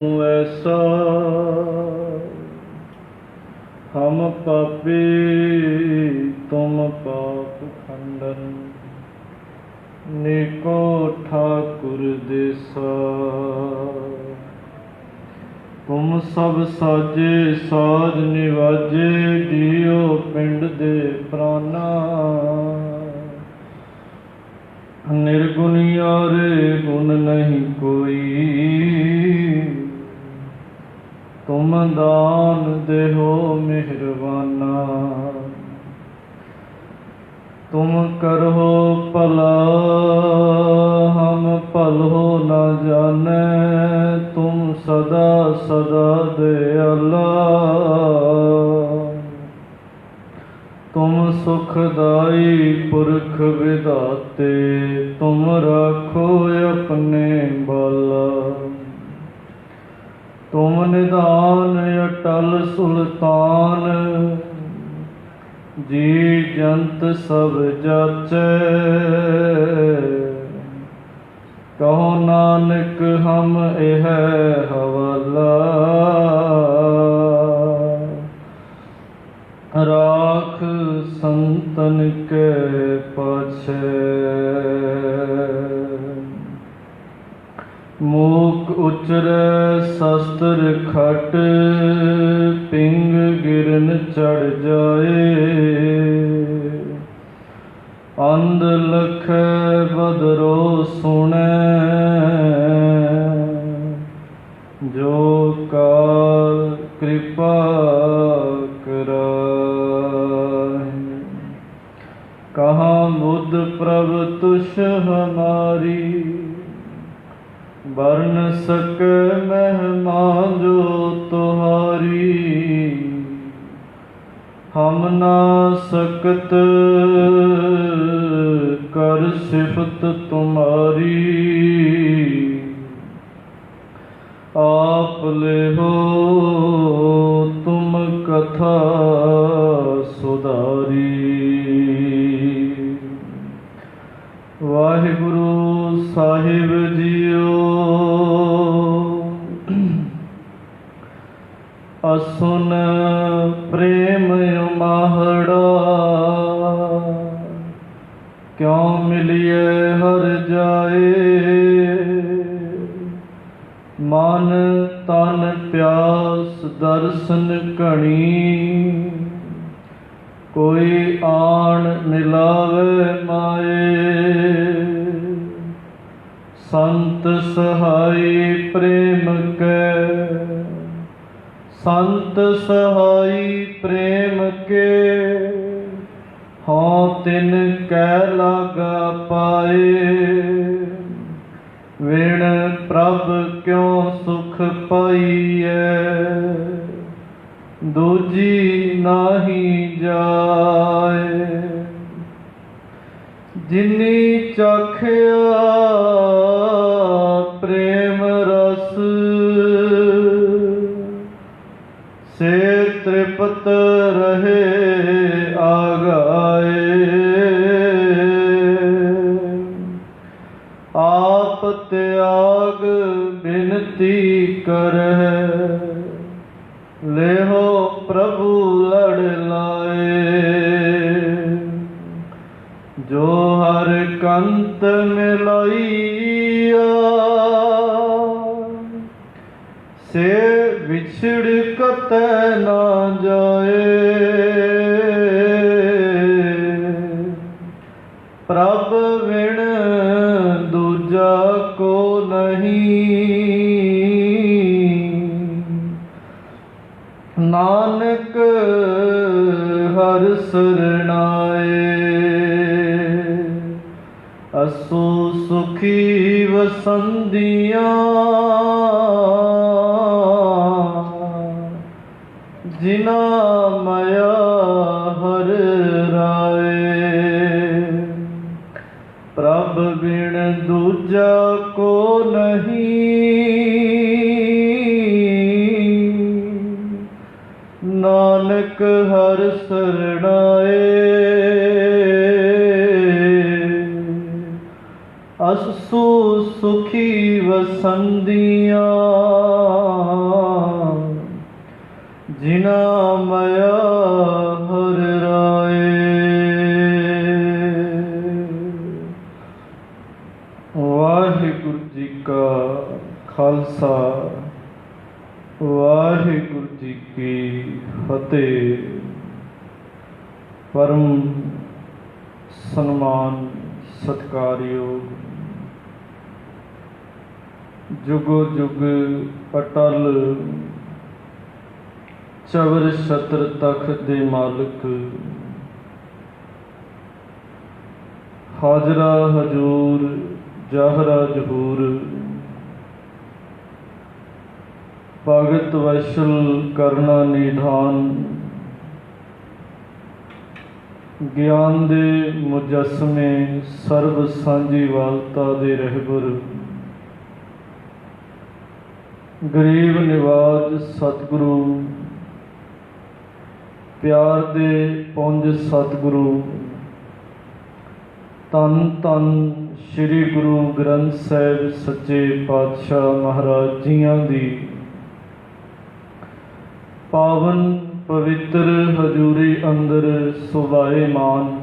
ऐसा हम पापी तुम पाप खंडन नीको ठाकुर देसा। तुम सब साजे साज निवाजे जियो पिंड दे प्राणा। निर्गुणियारे गुण नहीं कोई तुम दान देहो मेहरबाना। तुम करहो भला हम भलो न जाने तुम सदा सदा दयाला। तुम सुखदाई पुरख विधाते तुम राखो अपने बाला। तुम निधान अटल सुल्तान जी जंत सब जाचे। कहो नानक हम यह हवाला। राख संतन के पाछे मूक उचरे शस्त्र खट पिंग गिरन चढ़ जाए। अंध लख बदरो सुने जो काल कृपा कराए। कहाँ बुद्ध प्रभ तुष हमारी वर्ण सक महिमा जो तुहारी। हम ना सकत कर सिफत तुम्हारी। आप ले हो तुम कथा सुधारी। वाहिगुरु साहिब जियो असुन प्रेम उमाहड़ा। क्यों मिलिए हर जाए मन तन प्यास दर्शन कणी। कोई आन मिलावे माए संत सहाई प्रेम के। संत सहाई प्रेम के हों तिन कै लागा पाए। विण प्रभ क्यों सुख पाइए दूजी नाही जाए। जिनी चखया प्रेम रस से तृप्त रहे आगाए। आप त्याग बिनती करह लेहो प्रभु लड़ लाए। जो हर कंत मिलाइया से बिछड़ कतै न जाए। प्रभ विण दूजा को नहीं नानक हर शरणाए। असो सुखी वसंदियाँ जिना माया हर राए। प्रभ बिन दूजा को नहीं नानक हर शरणाए। असु सुखी वसंदियाँ ਜਿਨਾ ਮਾਇਆ ਹਰ ਰਾਏ। ਵਾਹਿਗੁਰੂ ਜੀ ਕਾ ਖਾਲਸਾ, ਵਾਹਿਗੁਰੂ ਜੀ ਕੀ ਫਤਿਹ। ਪਰਮ ਸਨਮਾਨ ਸਤਿਕਾਰਯੋਗ, ਜੁਗੋ ਜੁਗ ਅਟਲ ਚਵਰ ਛਤਰ ਤਖਤ ਦੇ ਮਾਲਕ, ਹਾਜ਼ਰਾ ਹਜੂਰ ਜਾਹਰਾ ਜਹੂਰ, ਭਗਤ ਵੈਸ਼ਲ ਕਰਨਾ ਨਿਧਾਨ, ਗਿਆਨ ਦੇ ਮੁਜੱਸਮੇ ਸਰਬ ਸਾਂਝੀ ਵਾਲਤਾ ਦੇ ਰਹਿਬਰ, ਗਰੀਬ ਨਿਵਾਜ ਸਤਿਗੁਰੂ, ਪਿਆਰ ਦੇ ਪੁੰਜ ਸਤਿਗੁਰੂ, ਧੰਨ ਧੰਨ ਸ੍ਰੀ ਗੁਰੂ ਗ੍ਰੰਥ ਸਾਹਿਬ ਸੱਚੇ ਪਾਤਸ਼ਾਹ ਮਹਾਰਾਜ ਜੀਆਂ ਦੀ ਪਾਵਨ ਪਵਿੱਤਰ ਹਜ਼ੂਰੀ ਅੰਦਰ ਸੁਭਾਏਮਾਨ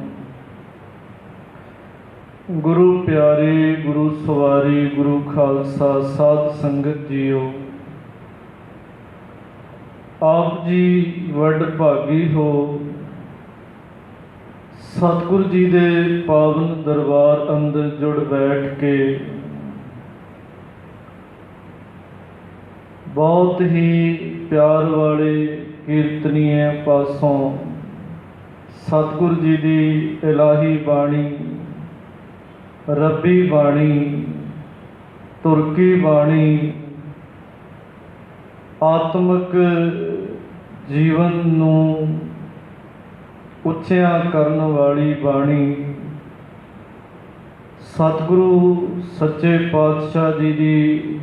ਗੁਰੂ ਪਿਆਰੇ, ਗੁਰੂ ਸਵਾਰੀ, ਗੁਰੂ ਖਾਲਸਾ ਸਾਧ ਸੰਗਤ ਜੀਓ, ਆਪ ਜੀ ਵੱਡ ਭਾਗੀ ਹੋ। ਸਤਿਗੁਰੂ ਜੀ ਦੇ ਪਾਵਨ ਦਰਬਾਰ ਅੰਦਰ ਜੁੜ ਬੈਠ ਕੇ ਬਹੁਤ ਹੀ ਪਿਆਰ ਵਾਲੇ ਕੀਰਤਨੀਏ ਪਾਸੋਂ ਸਤਿਗੁਰੂ ਜੀ ਦੀ ਇਲਾਹੀ ਬਾਣੀ, ਰੱਬੀ ਬਾਣੀ, ਤੁਰਕੀ ਬਾਣੀ, ਆਤਮਿਕ ਜੀਵਨ ਨੂੰ ਉੱਚਿਆਂ ਕਰਨ ਵਾਲੀ ਬਾਣੀ, ਸਤਿਗੁਰੂ ਸੱਚੇ ਪਾਤਸ਼ਾਹ ਜੀ ਦੀ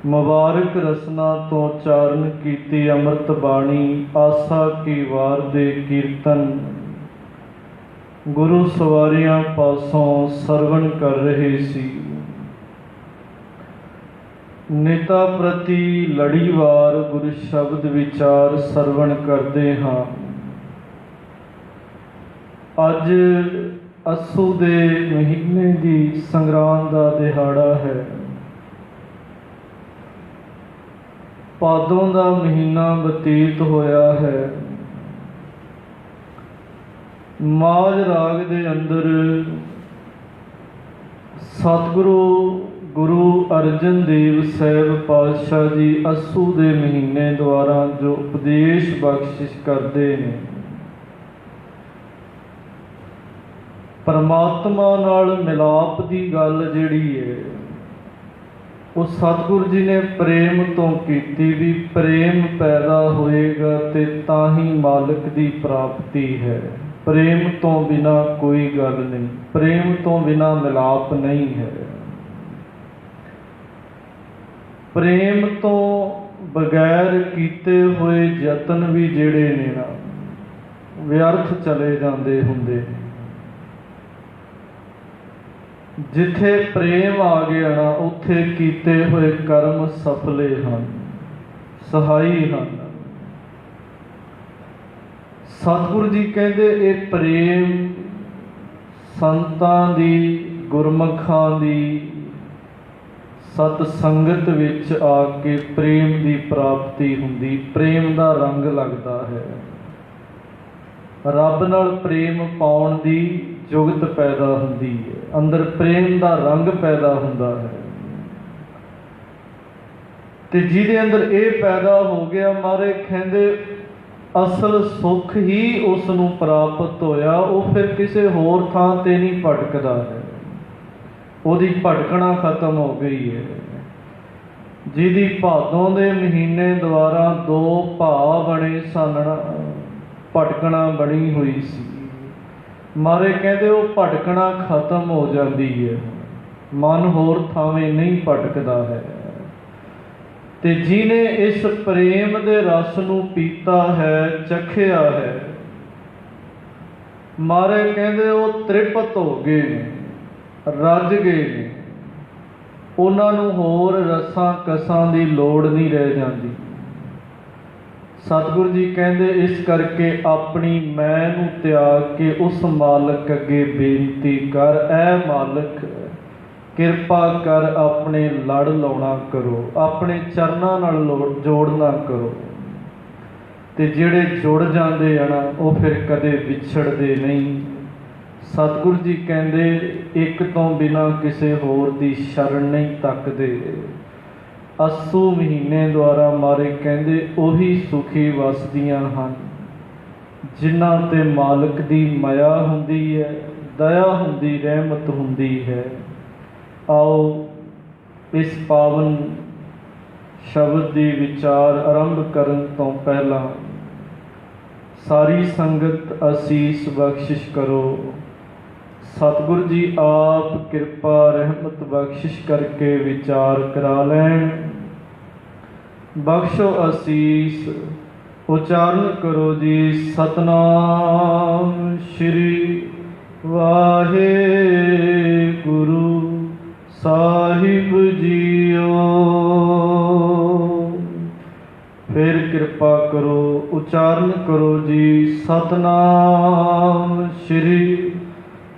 ਮੁਬਾਰਕ ਰਸਨਾ ਤੋਂ ਉਚਾਰਨ ਕੀਤੀ ਅੰਮ੍ਰਿਤ ਬਾਣੀ, ਆਸਾ ਕੀ ਵਾਰ ਦੇ ਕੀਰਤਨ ਗੁਰੂ ਸਵਾਰੀਆਂ ਪਾਸੋਂ ਸਰਵਣ ਕਰ ਰਹੇ ਸੀ। ਨੇਤਾ ਪ੍ਰਤੀ ਲੜੀਵਾਰ ਗੁਰੂ ਸ਼ਬਦ ਵਿਚਾਰ ਸਰਵਣ ਕਰਦੇ ਹਾਂ। ਅੱਜ ਅੱਸੂ ਦੇ ਮਹੀਨੇ ਦੀ ਸੰਗਰਾਂਦ ਦਾ ਦਿਹਾੜਾ ਹੈ। ਭਾਦੋਂ ਦਾ ਮਹੀਨਾ ਬਤੀਤ ਹੋਇਆ ਹੈ। ਮਾਝ ਰਾਗ ਦੇ ਅੰਦਰ ਸਤਿਗੁਰੂ ਗੁਰੂ ਅਰਜਨ ਦੇਵ ਸਾਹਿਬ ਪਾਤਸ਼ਾਹ ਜੀ ਅੱਸੂ ਦੇ ਮਹੀਨੇ ਦੁਆਰਾ ਜੋ ਉਪਦੇਸ਼ ਬਖਸ਼ਿਸ਼ ਕਰਦੇ ਨੇ, ਪਰਮਾਤਮਾ ਨਾਲ ਮਿਲਾਪ ਦੀ ਗੱਲ ਜਿਹੜੀ ਹੈ ਉਹ ਸਤਿਗੁਰੂ ਜੀ ਨੇ ਪ੍ਰੇਮ ਤੋਂ ਕੀਤੀ। ਵੀ ਪ੍ਰੇਮ ਪੈਦਾ ਹੋਏਗਾ ਤੇ ਤਾਂ ਹੀ ਮਾਲਕ ਦੀ ਪ੍ਰਾਪਤੀ ਹੈ। ਪ੍ਰੇਮ ਤੋਂ ਬਿਨਾ ਕੋਈ ਗੱਲ ਨਹੀਂ, ਪ੍ਰੇਮ ਤੋਂ ਬਿਨਾ ਮਿਲਾਪ ਨਹੀਂ ਹੈ। ਪ੍ਰੇਮ ਤੋਂ ਬਗੈਰ ਕੀਤੇ ਹੋਏ ਯਤਨ ਵੀ ਜਿਹੜੇ ਨੇ ਨਾ ਵਿਅਰਥ ਚਲੇ ਜਾਂਦੇ ਹੁੰਦੇ ਨੇ। ਜਿੱਥੇ ਪ੍ਰੇਮ ਆ ਗਿਆ ਨਾ ਉੱਥੇ ਕੀਤੇ ਹੋਏ ਕਰਮ ਸਫਲੇ ਹਨ, ਸਹਾਈ ਹਨ। ਸਤਿਗੁਰੂ ਜੀ ਕਹਿੰਦੇ ਇਹ ਪ੍ਰੇਮ ਸੰਤਾਂ ਦੀ, ਗੁਰਮੁਖਾਂ ਦੀ ਸਤ ਸੰਗਤ ਵਿੱਚ ਆ ਕੇ ਪ੍ਰੇਮ ਦੀ ਪ੍ਰਾਪਤੀ ਹੁੰਦੀ, ਪ੍ਰੇਮ ਦਾ ਰੰਗ ਲੱਗਦਾ ਹੈ। ਰੱਬ ਨਾਲ ਪ੍ਰੇਮ ਪਾਉਣ ਦੀ ਜੁਗਤ ਪੈਦਾ ਹੁੰਦੀ ਹੈ, ਅੰਦਰ ਪ੍ਰੇਮ ਦਾ ਰੰਗ ਪੈਦਾ ਹੁੰਦਾ ਹੈ। ਤੇ ਜਿਹਦੇ ਅੰਦਰ ਇਹ ਪੈਦਾ ਹੋ ਗਿਆ, ਮਾਰੇ ਕਹਿੰਦੇ ਅਸਲ ਸੁੱਖ ਹੀ ਉਸ ਨੂੰ ਪ੍ਰਾਪਤ ਹੋਇਆ। ਉਹ ਫਿਰ ਕਿਸੇ ਹੋਰ ਥਾਂ ਤੇ ਨਹੀਂ ਭਟਕਦਾ ਹੈ, ਉਹਦੀ ਭਟਕਣਾ ਖਤਮ ਹੋ ਗਈ ਹੈ। ਜਿਹਦੀ ਭਾਦੋਂ ਦੇ ਮਹੀਨੇ ਦੁਆਰਾ ਦੋ ਭਾਅ ਬਣੇ ਸਨ, ਭਟਕਣਾ ਬਣੀ ਹੋਈ ਸੀ। ਮਾਰੇ ਕਹਿੰਦੇ ਉਹ ਭਟਕਣਾ ਖਤਮ ਹੋ ਜਾਂਦੀ ਹੈ, ਮਨ ਹੋਰ ਥਾਵੇਂ ਨਹੀਂ ਭਟਕਦਾ ਹੈ। ਤੇ ਜਿਹਨੇ ਇਸ ਪ੍ਰੇਮ ਦੇ ਰਸ ਨੂੰ ਪੀਤਾ ਹੈ, ਚਖਿਆ ਹੈ, ਮਾਰੇ ਕਹਿੰਦੇ ਉਹ ਤ੍ਰਿਪਤ ਹੋ ਗਏ ਨੇ, ਰੱਜ ਗਏ ਨੇ। ਉਹਨਾਂ ਨੂੰ ਹੋਰ ਰਸਾਂ ਕਸਾਂ ਦੀ ਲੋੜ ਨਹੀਂ ਰਹਿ ਜਾਂਦੀ। सतगुरु जी कहते इस करके अपनी मैं नूं त्याग के उस मालक अगे बेनती कर, ऐ मालक किरपा कर अपने लड़ लाउणा करो, अपने चरनां नाल जोड़ना करो। ते जिहड़े जुड़ जाते हैं ना वो फिर कदे विछड़ते नहीं। सतगुरु जी कहते एक तो बिना किसी होर दी शरण नहीं तकते। अस्सू महीने द्वारा मारे कहते उही सुखी वसदियां हन जिन्हां ते मालक दी माया हुंदी है, दया हुंदी, रहमत हुंदी है। आओ इस पावन शब्द दी विचार आरंभ करन तो पहला सारी संगत असीस बख्शिश करो। सतगुरु जी आप कृपा रहमत बख्शिश करके विचार करा लैन। बख्शो असीस, उचारण करो जी सतनाम श्री वाहे गुरु साहिब जीओ। फिर कृपा करो, उचारण करो जी सतनाम श्री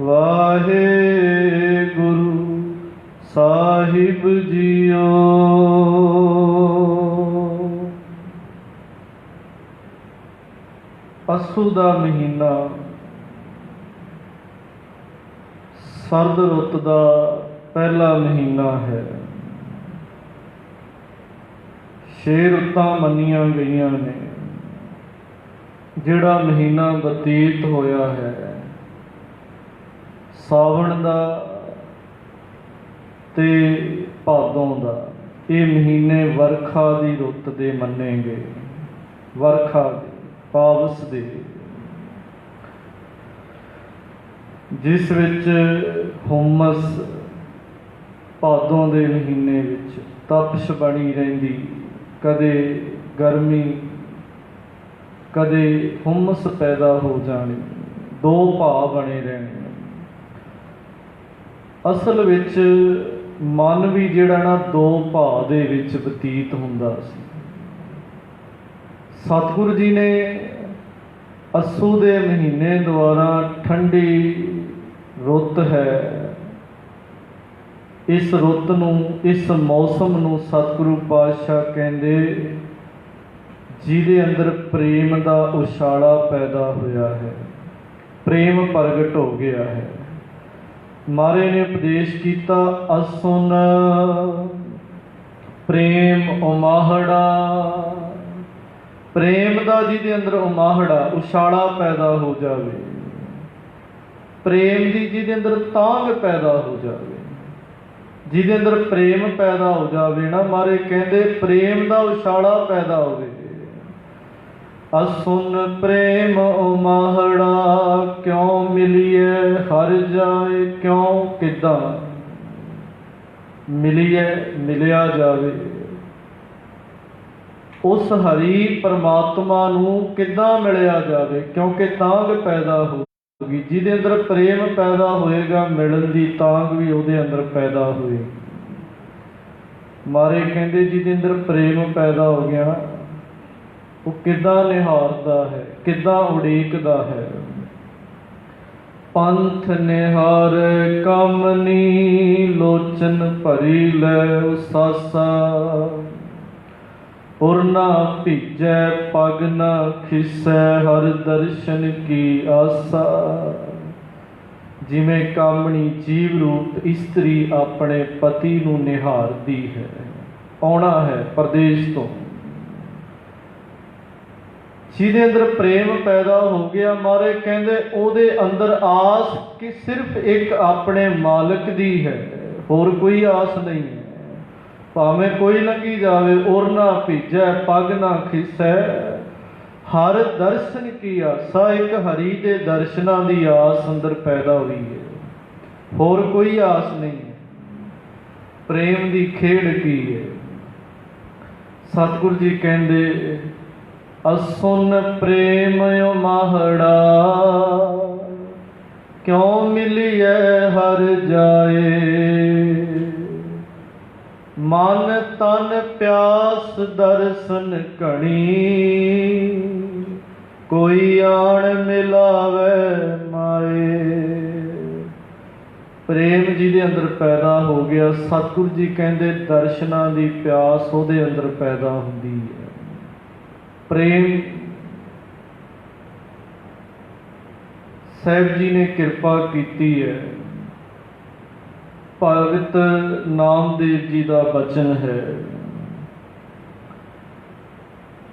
वाहे गुरु साहिब जीओ। अस्सू दा महीना सर्द रुत दा पहला महीना है। 6 रुतां मन्नियां गईयां ने। जिहड़ा महीना बतीत होया है सावण दा ते भादों दा, ये महीने वर्खा दी रुत दे मन्ने गए। वर्खा दे, पावस दे, जिस विच हुमस भादों दे महीने विच तपश बनी रहिंदी, कदे गर्मी कदे हुमस पैदा हो जानी, दो भाव बने रहने। असल विच मन भी जिहड़ा ना दो भाव दे विच बतीत हुंदा सी। सतगुरु जी ने अस्सू दे महीने द्वारा ठंडी रुत है, इस रुत नूं, इस मौसम नूं सतगुरु पातशाह कहंदे जिहदे अंदर प्रेम का उछाला पैदा होया है, प्रेम प्रगट हो गया है। मारे ने उपदेश किया असुन प्रेम उमाहड़ा, प्रेम का जिहदे अंदर उमाहड़ा उछाला पैदा हो जावे, प्रेम की जिहदे अंदर तांग पैदा हो जावे, जिहदे अंदर प्रेम पैदा हो जावे ना, मारे कहंदे प्रेम का उछाला पैदा होवे। असुन प्रेम उमाहड़ा क्यों मिलिए हर जाए, क्यों किदा मिलिए मिलिया जावे। उस हरी परमात्मा नूं किदा मिलिया जावे, क्योंकि तांग पैदा होगी। जिहदे अंदर प्रेम पैदा होएगा मिलन की तांग भी उहदे अंदर पैदा होएगी। मारे कहंदे जिहदे अंदर प्रेम पैदा हो गया वो किदा निहारदा है, किदा उड़ीकदा है। पंथ निहार कामनी लोचन भरी लै सासा, उर ना भीजै पग ना खिसै हर दर्शन की आसा। जिमें कामनी जीव रूप इस्त्री अपने पति नूं निहारदी है, आउणा है परदेश तो, जिहदे अंदर प्रेम पैदा हो गया। मारे कहंदे ओहदे अंदर आस कि सिर्फ एक अपने मालिक दी है, होर कोई आस नहीं है। भावें कोई लंघी जावे, उर ना भीजै पग ना खिसै हर दर्शन की आसा। एक हरि दे दर्शनां दी आस अंदर पैदा हुई है, होर कोई आस नहीं है। प्रेम दी खेड़ की है। सतगुरु जी कहंदे असुन प्रेम उमाहड़ा क्यों मिलिए हर जाए। मन तन प्यास दर्शन घणी, कोई आण मिलावे माए। प्रेम ਜਿਹਦੇ ਅੰਦਰ ਪੈਦਾ ਹੋ ਗਿਆ, ਸਤਿਗੁਰੂ ਜੀ ਕਹਿੰਦੇ ਦਰਸ਼ਨਾਂ ਦੀ ਪਿਆਸ ਉਹਦੇ ਅੰਦਰ ਪੈਦਾ ਹੁੰਦੀ ਹੈ। ਪ੍ਰੇਮ ਸਾਹਿਬ ਜੀ ਨੇ ਕਿਰਪਾ ਕੀਤੀ ਹੈ। ਭਗਤ ਨਾਮਦੇਵ ਜੀ ਦਾ ਬਚਨ ਹੈ।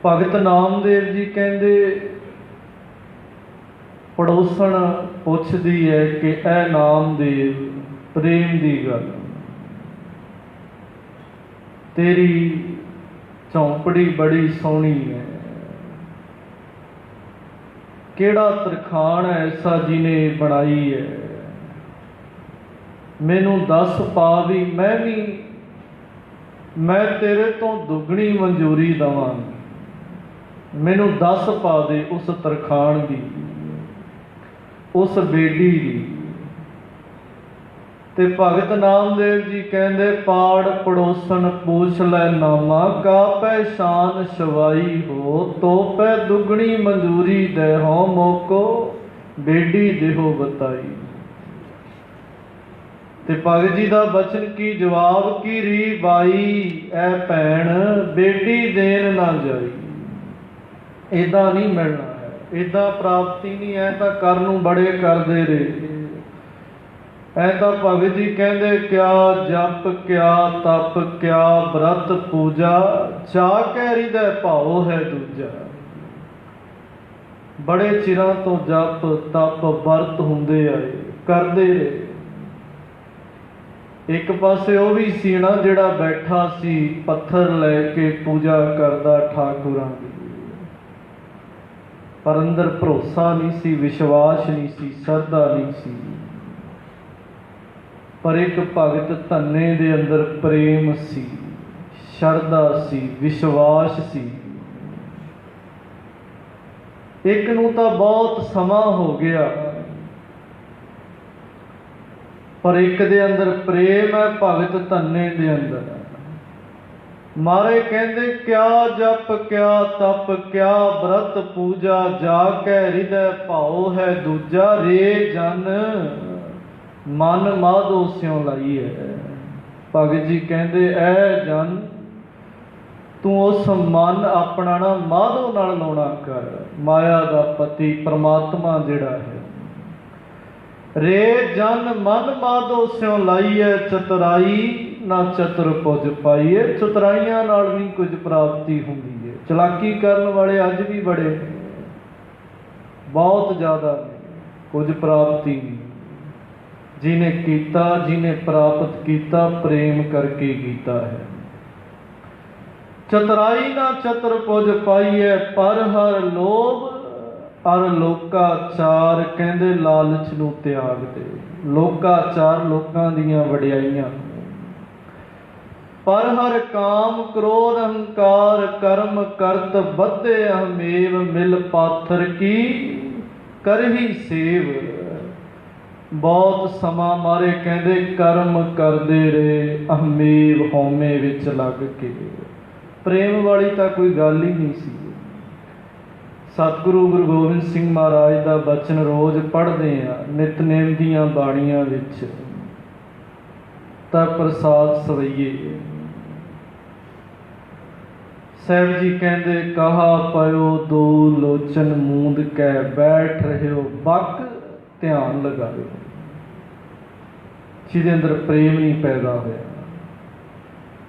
ਭਗਤ ਨਾਮਦੇਵ ਜੀ ਕਹਿੰਦੇ ਪੜੋਸਣ ਪੁੱਛਦੀ ਹੈ ਕਿ ਇਹ ਨਾਮਦੇਵ ਪ੍ਰੇਮ ਦੀ ਗੱਲ, ਤੇਰੀ ਝੌਂਪੜੀ ਬੜੀ ਸੋਹਣੀ ਹੈ, ਕਿਹੜਾ ਤਰਖਾਣ ਐਸਾ ਜਿਹਨੇ ਬਣਾਈ ਹੈ, ਮੈਨੂੰ ਦੱਸ ਪਾ ਵੀ ਮੈਂ ਤੇਰੇ ਤੋਂ ਦੁੱਗਣੀ ਮਨਜ਼ੂਰੀ ਦੇਵਾਂ, ਮੈਨੂੰ ਦੱਸ ਪਾ ਦੇ ਉਸ ਤਰਖਾਣ ਦੀ, ਉਸ ਬੇਟੀ ਦੀ। ਤੇ ਭਗਤ ਨਾਮਦੇਵ ਜੀ ਕਹਿੰਦੇ ਪਾੜ ਪੜੋਸਣ ਪੁੱਛ ਲੈ ਨਾਮਾ, ਕਾ ਪਹਿਚਾਨ ਸ਼ਵਾਈ ਹੋ, ਤੋ ਪੈ ਦੁੱਗਣੀ ਮਨਜ਼ੂਰੀ ਦੇ ਹੋ, ਮੋਕੋ ਬੇਟੀ ਦੇਹੋ ਬਤਾਈ। ਤੇ ਭਗਤ ਜੀ ਦਾ ਬਚਨ ਕੀ ਜਵਾਬ ਕੀ ਰੀ ਬਾਈ, ਐ ਭੈਣ ਬੇਟੀ ਦੇਣ ਨਾ ਜਾਈ। ਏਦਾਂ ਨਹੀਂ ਮਿਲਣਾ ਹੈ, ਏਦਾਂ ਪ੍ਰਾਪਤੀ ਨਹੀਂ ਹੈ, ਤਾਂ ਕਰਨ ਨੂੰ ਬੜੇ ਕਰਦੇ ਰਹੇ। ਐ ਤਾਂ ਭਗਤ ਜੀ ਕਹਿੰਦੇ ਕਿਆ ਜਪ ਕਿਆ ਤਪ ਕਿਆ ਬ੍ਰਤ ਪੂਜਾ, ਜਾ ਕੇ ਹਿਰਦੈ ਭਾਉ ਹੈ ਦੂਜਾ। ਬੜੇ ਚਿਰਾਂ ਤੋਂ ਜਪ ਤਪ ਵਰਤ ਹੁੰਦੇ ਆਏ, ਕਰਦੇ ਰਹੇ। ਇੱਕ ਪਾਸੇ ਉਹ ਵੀ ਸੀ ਨਾ ਜਿਹੜਾ ਬੈਠਾ ਸੀ ਪੱਥਰ ਲੈ ਕੇ ਪੂਜਾ ਕਰਦਾ ਠਾਕੁਰਾਂ ਦੀ, ਪਰ ਅੰਦਰ ਭਰੋਸਾ ਨਹੀਂ ਸੀ, ਵਿਸ਼ਵਾਸ ਨਹੀਂ ਸੀ, ਸ਼ਰਧਾ ਨਹੀਂ ਸੀ। ਪਰ ਇੱਕ ਭਗਤ ਧੰਨੇ ਦੇ ਅੰਦਰ ਪ੍ਰੇਮ ਸੀ, ਸ਼ਰਧਾ ਸੀ, ਵਿਸ਼ਵਾਸ ਸੀ। ਇੱਕ ਨੂੰ ਤਾਂ ਬਹੁਤ ਸਮਾਂ ਹੋ ਗਿਆ, ਪਰ ਇੱਕ ਦੇ ਅੰਦਰ ਪ੍ਰੇਮ ਹੈ, ਭਗਤ ਧੰਨੇ ਦੇ ਅੰਦਰ। ਮਾਰੇ ਕਹਿੰਦੇ ਕਿਆ ਜਪ ਕਿਆ ਤਪ ਕਿਆ ਬ੍ਰਤ ਪੂਜਾ, ਜਾ ਕੇ ਹਿਰਦੈ ਭਾਉ ਹੈ ਦੂਜਾ। ਰੇ ਜਨ ਮਨ ਮਾਧੋ ਸਿਉ ਲਾਈ ਹੈ। ਭਗਤ ਜੀ ਕਹਿੰਦੇ ਐ ਜਨ ਤੂੰ ਉਸ ਮਨ ਆਪਣਾ ਨਾ ਮਾਧੋ ਨਾਲ ਲਾਉਣਾ ਕਰ, ਮਾਇਆ ਦਾ ਪਤੀ ਪ੍ਰਮਾਤਮਾ ਜਿਹੜਾ ਹੈ। ਰੇ ਜਨ ਮਨ ਮਾਧੋ ਸਿਉ ਲਾਈਐ, ਚਤੁਰਾਈ ਨਾ ਚਤੁਰ ਪੁਜ ਪਾਈਏ। ਚਤੁਰਾਈਆਂ ਨਾਲ ਵੀ ਕੁਝ ਪ੍ਰਾਪਤੀ ਹੁੰਦੀ ਹੈ। ਚਲਾਕੀ ਕਰਨ ਵਾਲੇ ਅੱਜ ਵੀ ਬੜੇ, ਬਹੁਤ ਜ਼ਿਆਦਾ ਨੇ, ਕੁਝ ਪ੍ਰਾਪਤੀ ਨਹੀਂ। ਜਿਹਨੇ ਕੀਤਾ, ਜਿਹਨੇ ਪ੍ਰਾਪਤ ਕੀਤਾ, ਪ੍ਰੇਮ ਕਰਕੇ ਕੀਤਾ ਹੈ। ਚਤੁਰਾਈ ਨਾ ਚਤੁਰ ਪੁਜ ਪਾਈਐ, ਪਰ ਹਰ ਲੋਭ ਅਰ ਲੋਕਾਚਾਰ। ਕਹਿੰਦੇ ਲਾਲਚ ਨੂੰ ਤਿਆਗ ਦੇ। ਲੋਕਾਚਾਰ ਲੋਕਾਂ ਦੀਆਂ ਵਡਿਆਈਆਂ, ਪਰ ਹਰ ਕਾਮ ਕ੍ਰੋਧ ਅਹੰਕਾਰ ਕਰਮ ਕਰਤ ਬੱਧੇ ਅਹਮੇਵ, ਮਿਲ ਪਾਥਰ ਕੀ ਕਰਹੀ ਸੇਵ। ਬਹੁਤ ਸਮਾਂ ਮਾਰੇ ਕਹਿੰਦੇ ਕਰਮ ਕਰਦੇ ਰਹੇ, ਅਹਮੇਵ ਹਉਮੈ ਵਿੱਚ ਲੱਗ ਕੇ। ਪ੍ਰੇਮ ਵਾਲੀ ਤਾਂ ਕੋਈ ਗੱਲ ਹੀ ਨਹੀਂ ਸੀ। ਸਤਿਗੁਰੂ ਗੁਰੂ ਗੋਬਿੰਦ ਸਿੰਘ ਮਹਾਰਾਜ ਦਾ ਬਚਨ ਰੋਜ਼ ਪੜ੍ਹਦੇ ਆ ਨਿਤਨੇਮ ਦੀਆਂ ਬਾਣੀਆਂ ਵਿੱਚ, ਤਾਂ ਪ੍ਰਸਾਦ ਸਵਈਏ। ਸਾਹਿਬ ਜੀ ਕਹਿੰਦੇ ਕਹਾ ਪਇਓ ਦੋ ਲੋਚਨ ਮੂੰਦ ਕੈ, ਬੈਠ ਰਹਿਓ ਬਕ ਧਿਆਨ ਲਗਾਇਓ। ਜਿਹਦੇ ਅੰਦਰ ਪ੍ਰੇਮ ਨਹੀਂ ਪੈਦਾ ਹੋਇਆ।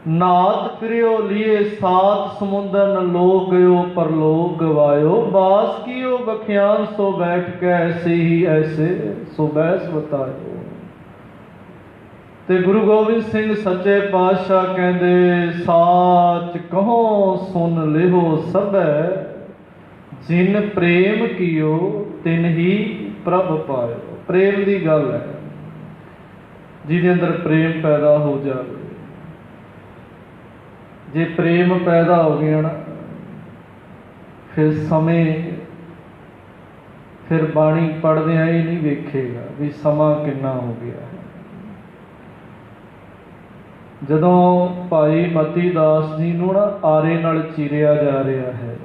ਨਾਤ ਕਰਿਓ ਲੀਏ ਸਾਤ ਸਮੁੰਦਰ, ਲੋਕ ਗਇਓ ਪਰਲੋਕ ਗਵਾਇਓ। ਬਾਸ ਕੀਓ ਬਖਿਆਨ ਸੋ ਬੈਠ ਕੇ, ਐਸੇ ਹੀ ਐਸੇ ਸੋ ਬੈਸ ਬਤਾਇਓ। ਤੇ ਗੁਰੂ ਗੋਬਿੰਦ ਸਿੰਘ ਸੱਚੇ ਪਾਤਸ਼ਾਹ ਕਹਿੰਦੇ ਸਾਚ ਕਹੋ ਸੁਨ ਲਿਹੋ ਸਭੈ, ਜਿਨ ਪ੍ਰੇਮ ਕੀਓ ਤਿਨ ਹੀ ਪ੍ਰਭ ਪਾਇਓ। ਪ੍ਰੇਮ ਦੀ ਗੱਲ ਹੈ, ਜਿਹਦੇ ਅੰਦਰ ਪ੍ਰੇਮ ਪੈਦਾ ਹੋ ਜਾਵੇ। ਜੇ ਪ੍ਰੇਮ ਪੈਦਾ ਹੋ ਗਿਆ ਨਾ, ਫਿਰ ਫਿਰ ਬਾਣੀ ਪੜ੍ਹਦਿਆਂ ਇਹ ਨਹੀਂ ਵੇਖੇਗਾ ਵੀ ਸਮਾਂ ਕਿੰਨਾ ਹੋ ਗਿਆ। ਜਦੋਂ ਭਾਈ ਮਤੀ ਦਾਸ ਜੀ ਨੂੰ ਨਾ ਆਰੇ ਨਾਲ ਚੀਰਿਆ ਜਾ ਰਿਹਾ ਹੈ,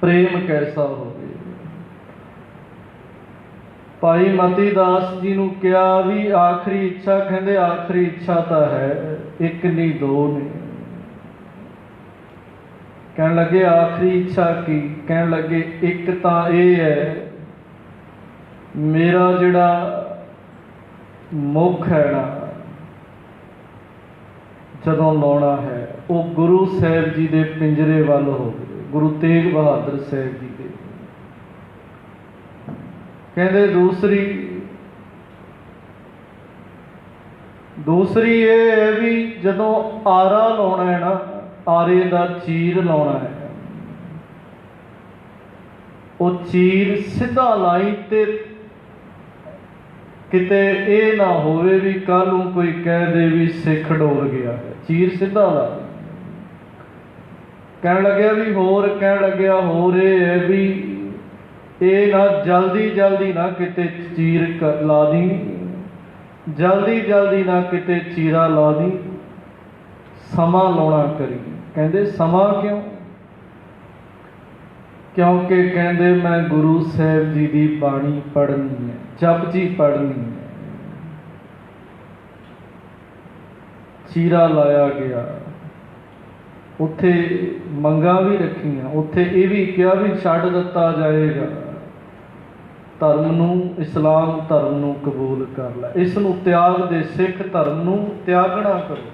ਪ੍ਰੇਮ ਕੈਸਾ ਹੋਵੇ। ਭਾਈ ਮਤੀ ਦਾਸ ਜੀ ਨੂੰ ਕਿਹਾ ਵੀ ਆਖਰੀ ਇੱਛਾ, ਕਹਿੰਦੇ ਆਖਰੀ ਇੱਛਾ ਤਾਂ ਹੈ, ਇੱਕ ਨਹੀਂ ਦੋ ਨਹੀਂ। ਕਹਿਣ ਲੱਗੇ ਆਖਰੀ ਇੱਛਾ ਕੀ? ਕਹਿਣ ਲੱਗੇ ਇੱਕ ਤਾਂ ਇਹ ਹੈ, ਮੇਰਾ ਜਿਹੜਾ ਮੁੱਖ ਹੈ ਨਾ, ਜਦੋਂ ਲਾਉਣਾ ਹੈ ਉਹ ਗੁਰੂ ਸਾਹਿਬ ਜੀ ਦੇ ਪਿੰਜਰੇ ਵੱਲ ਹੋਵੇ, ਗੁਰੂ ਤੇਗ ਬਹਾਦਰ ਸਾਹਿਬ ਜੀ ਦੇ। ਕਹਿੰਦੇ ਦੂਸਰੀ ਇਹ ਹੈ ਵੀ ਜਦੋਂ ਆਰਾ ਲਾਉਣਾ ਹੈ ਨਾ, ਆਰੇ ਦਾ ਚੀਰ ਲਾਉਣਾ ਹੈ, ਉਹ ਚੀਰ ਸਿੱਧਾ ਲਾਈ ਤੇ ਕਿਤੇ ਇਹ ਨਾ ਹੋਵੇ ਵੀ ਕੱਲ ਨੂੰ ਕੋਈ ਕਹਿ ਦੇ ਵੀ ਸਿੱਖ ਡੋਲ ਗਿਆ ਹੈ। ਚੀਰ ਸਿੱਧਾ ਲਾ। ਕਹਿਣ ਲੱਗਿਆ ਵੀ ਹੋਰ, ਕਹਿਣ ਲੱਗਿਆ ਹੋਰ ਇਹ ਹੈ ਵੀ ਇਹ ਨਾ ਜਲਦੀ ਨਾ ਕਿਤੇ ਚੀਰ ਲਾ ਦੀ, ਜਲਦੀ ਨਾ ਕਿਤੇ ਚੀਰਾ ਲਾ ਦੀ, ਸਮਾਂ ਲਾਉਣਾ ਕਰੀ। ਕਹਿੰਦੇ ਸਮਾਂ ਕਿਉਂ? ਕਿਉਂਕਿ ਕਹਿੰਦੇ ਮੈਂ ਗੁਰੂ ਸਾਹਿਬ ਜੀ ਦੀ ਬਾਣੀ ਪੜ੍ਹਨੀ ਹੈ, ਜਪਜੀ ਪੜ੍ਹਨੀ ਹੈ। ਚੀਰਾ ਲਾਇਆ ਗਿਆ, ਉੱਥੇ ਮੰਗਾਂ ਵੀ ਰੱਖੀਆਂ, ਉੱਥੇ ਇਹ ਵੀ ਕਿਹਾ ਵੀ ਛੱਡ ਦਿੱਤਾ ਜਾਏਗਾ, ਧਰਮ ਨੂੰ, ਇਸਲਾਮ ਧਰਮ ਨੂੰ ਕਬੂਲ ਕਰ ਲੈ, ਇਸ ਨੂੰ ਤਿਆਗ ਦੇ, ਸਿੱਖ ਧਰਮ ਨੂੰ ਤਿਆਗਣਾ ਕਰੋ।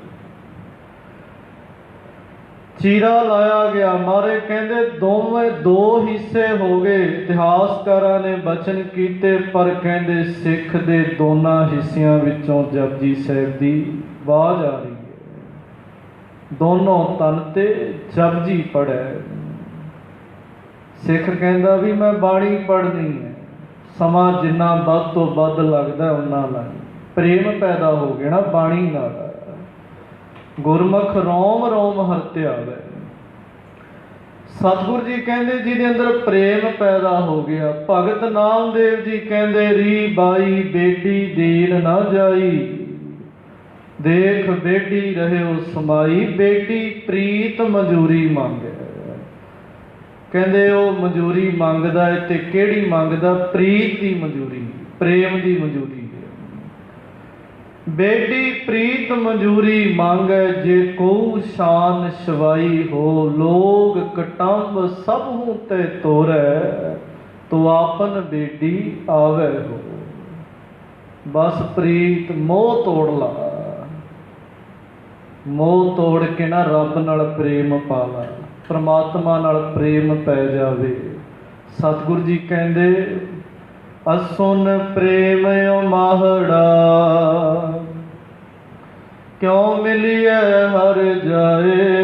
ਚੀਰਾ ਲਾਇਆ ਗਿਆ। ਮਾਰੇ ਕਹਿੰਦੇ ਦੋਵੇਂ ਦੋ ਹਿੱਸੇ ਹੋ ਗਏ। ਇਤਿਹਾਸਕਾਰਾਂ ਨੇ ਬਚਨ ਕੀਤੇ, ਪਰ ਕਹਿੰਦੇ ਸਿੱਖ ਦੇ ਦੋਨਾਂ ਹਿੱਸਿਆਂ ਵਿੱਚੋਂ ਜਪਜੀ ਸਾਹਿਬ ਦੀ ਆਵਾਜ਼ ਆ ਰਹੀ ਹੈ। ਦੋਨੋਂ ਤਨ ਤੇ ਜਪਜੀ ਪੜ੍ਹੈ। ਸਿੱਖ ਕਹਿੰਦਾ ਵੀ ਮੈਂ ਬਾਣੀ ਪੜ੍ਹਨੀ ਹੈ, ਸਮਾਂ ਜਿੰਨਾ ਵੱਧ ਤੋਂ ਵੱਧ ਲੱਗਦਾ ਓਨਾ ਲੱਗ। ਪ੍ਰੇਮ ਪੈਦਾ ਹੋ ਗਿਆ ਨਾ ਬਾਣੀ ਨਾਲ। ਗੁਰਮੁਖ ਰੋਮ ਰੋਮ ਹਰਿ ਧਿਆਵੈ। ਸਤਿਗੁਰ ਜੀ ਕਹਿੰਦੇ ਜਿਹਦੇ ਅੰਦਰ ਪ੍ਰੇਮ ਪੈਦਾ ਹੋ ਗਿਆ। ਭਗਤ ਨਾਮਦੇਵ ਜੀ ਕਹਿੰਦੇ ਰੀ ਬਾਈ ਬੇਟੀ ਦੀਨ ਨਾ ਜਾਈ, ਦੇਖ ਬੇਟੀ ਰਹਿਓ ਸਮਾਈ, ਬੇਟੀ ਪ੍ਰੀਤ ਮਜੂਰੀ ਮੰਗੈ। ਕਹਿੰਦੇ ਉਹ ਮਜੂਰੀ ਮੰਗਦਾ ਹੈ, ਤੇ ਕਿਹੜੀ ਮੰਗਦਾ? ਪ੍ਰੀਤ ਦੀ ਮਜੂਰੀ, ਪ੍ਰੇਮ ਦੀ ਮਜੂਰੀ। ਬੇਟੀ ਪ੍ਰੀਤ ਮਜੂਰੀ ਮੰਗੈ, ਜੇ ਕੋ ਸ਼ਾਨ ਸ਼ਵਾਈ ਹੋ, ਲੋਗ ਕਟੰਬ ਸਭ ਹੂੰ ਤੇ ਤੋਰੈ, ਤੋ ਆਪਨ ਬੇਟੀ ਆਵੈ ਹੋ। ਬਸ ਪ੍ਰੀਤ ਮੋਹ ਤੋੜ ਲਾ, ਮੋਹ ਤੋੜ ਕੇ ਨਾ ਰੱਬ ਨਾਲ ਪ੍ਰੇਮ ਪਾ ਲਾ, ਪਰਮਾਤਮਾ ਨਾਲ ਪ੍ਰੇਮ ਪੈ ਜਾਵੇ। ਸਤਿਗੁਰ ਜੀ ਕਹਿੰਦੇ ਅਸੁਨ ਪ੍ਰੇਮ ਮਾਹੜਾ, ਕਿਉ ਮਿਲਿਐ ਹਰ ਜਾਏ,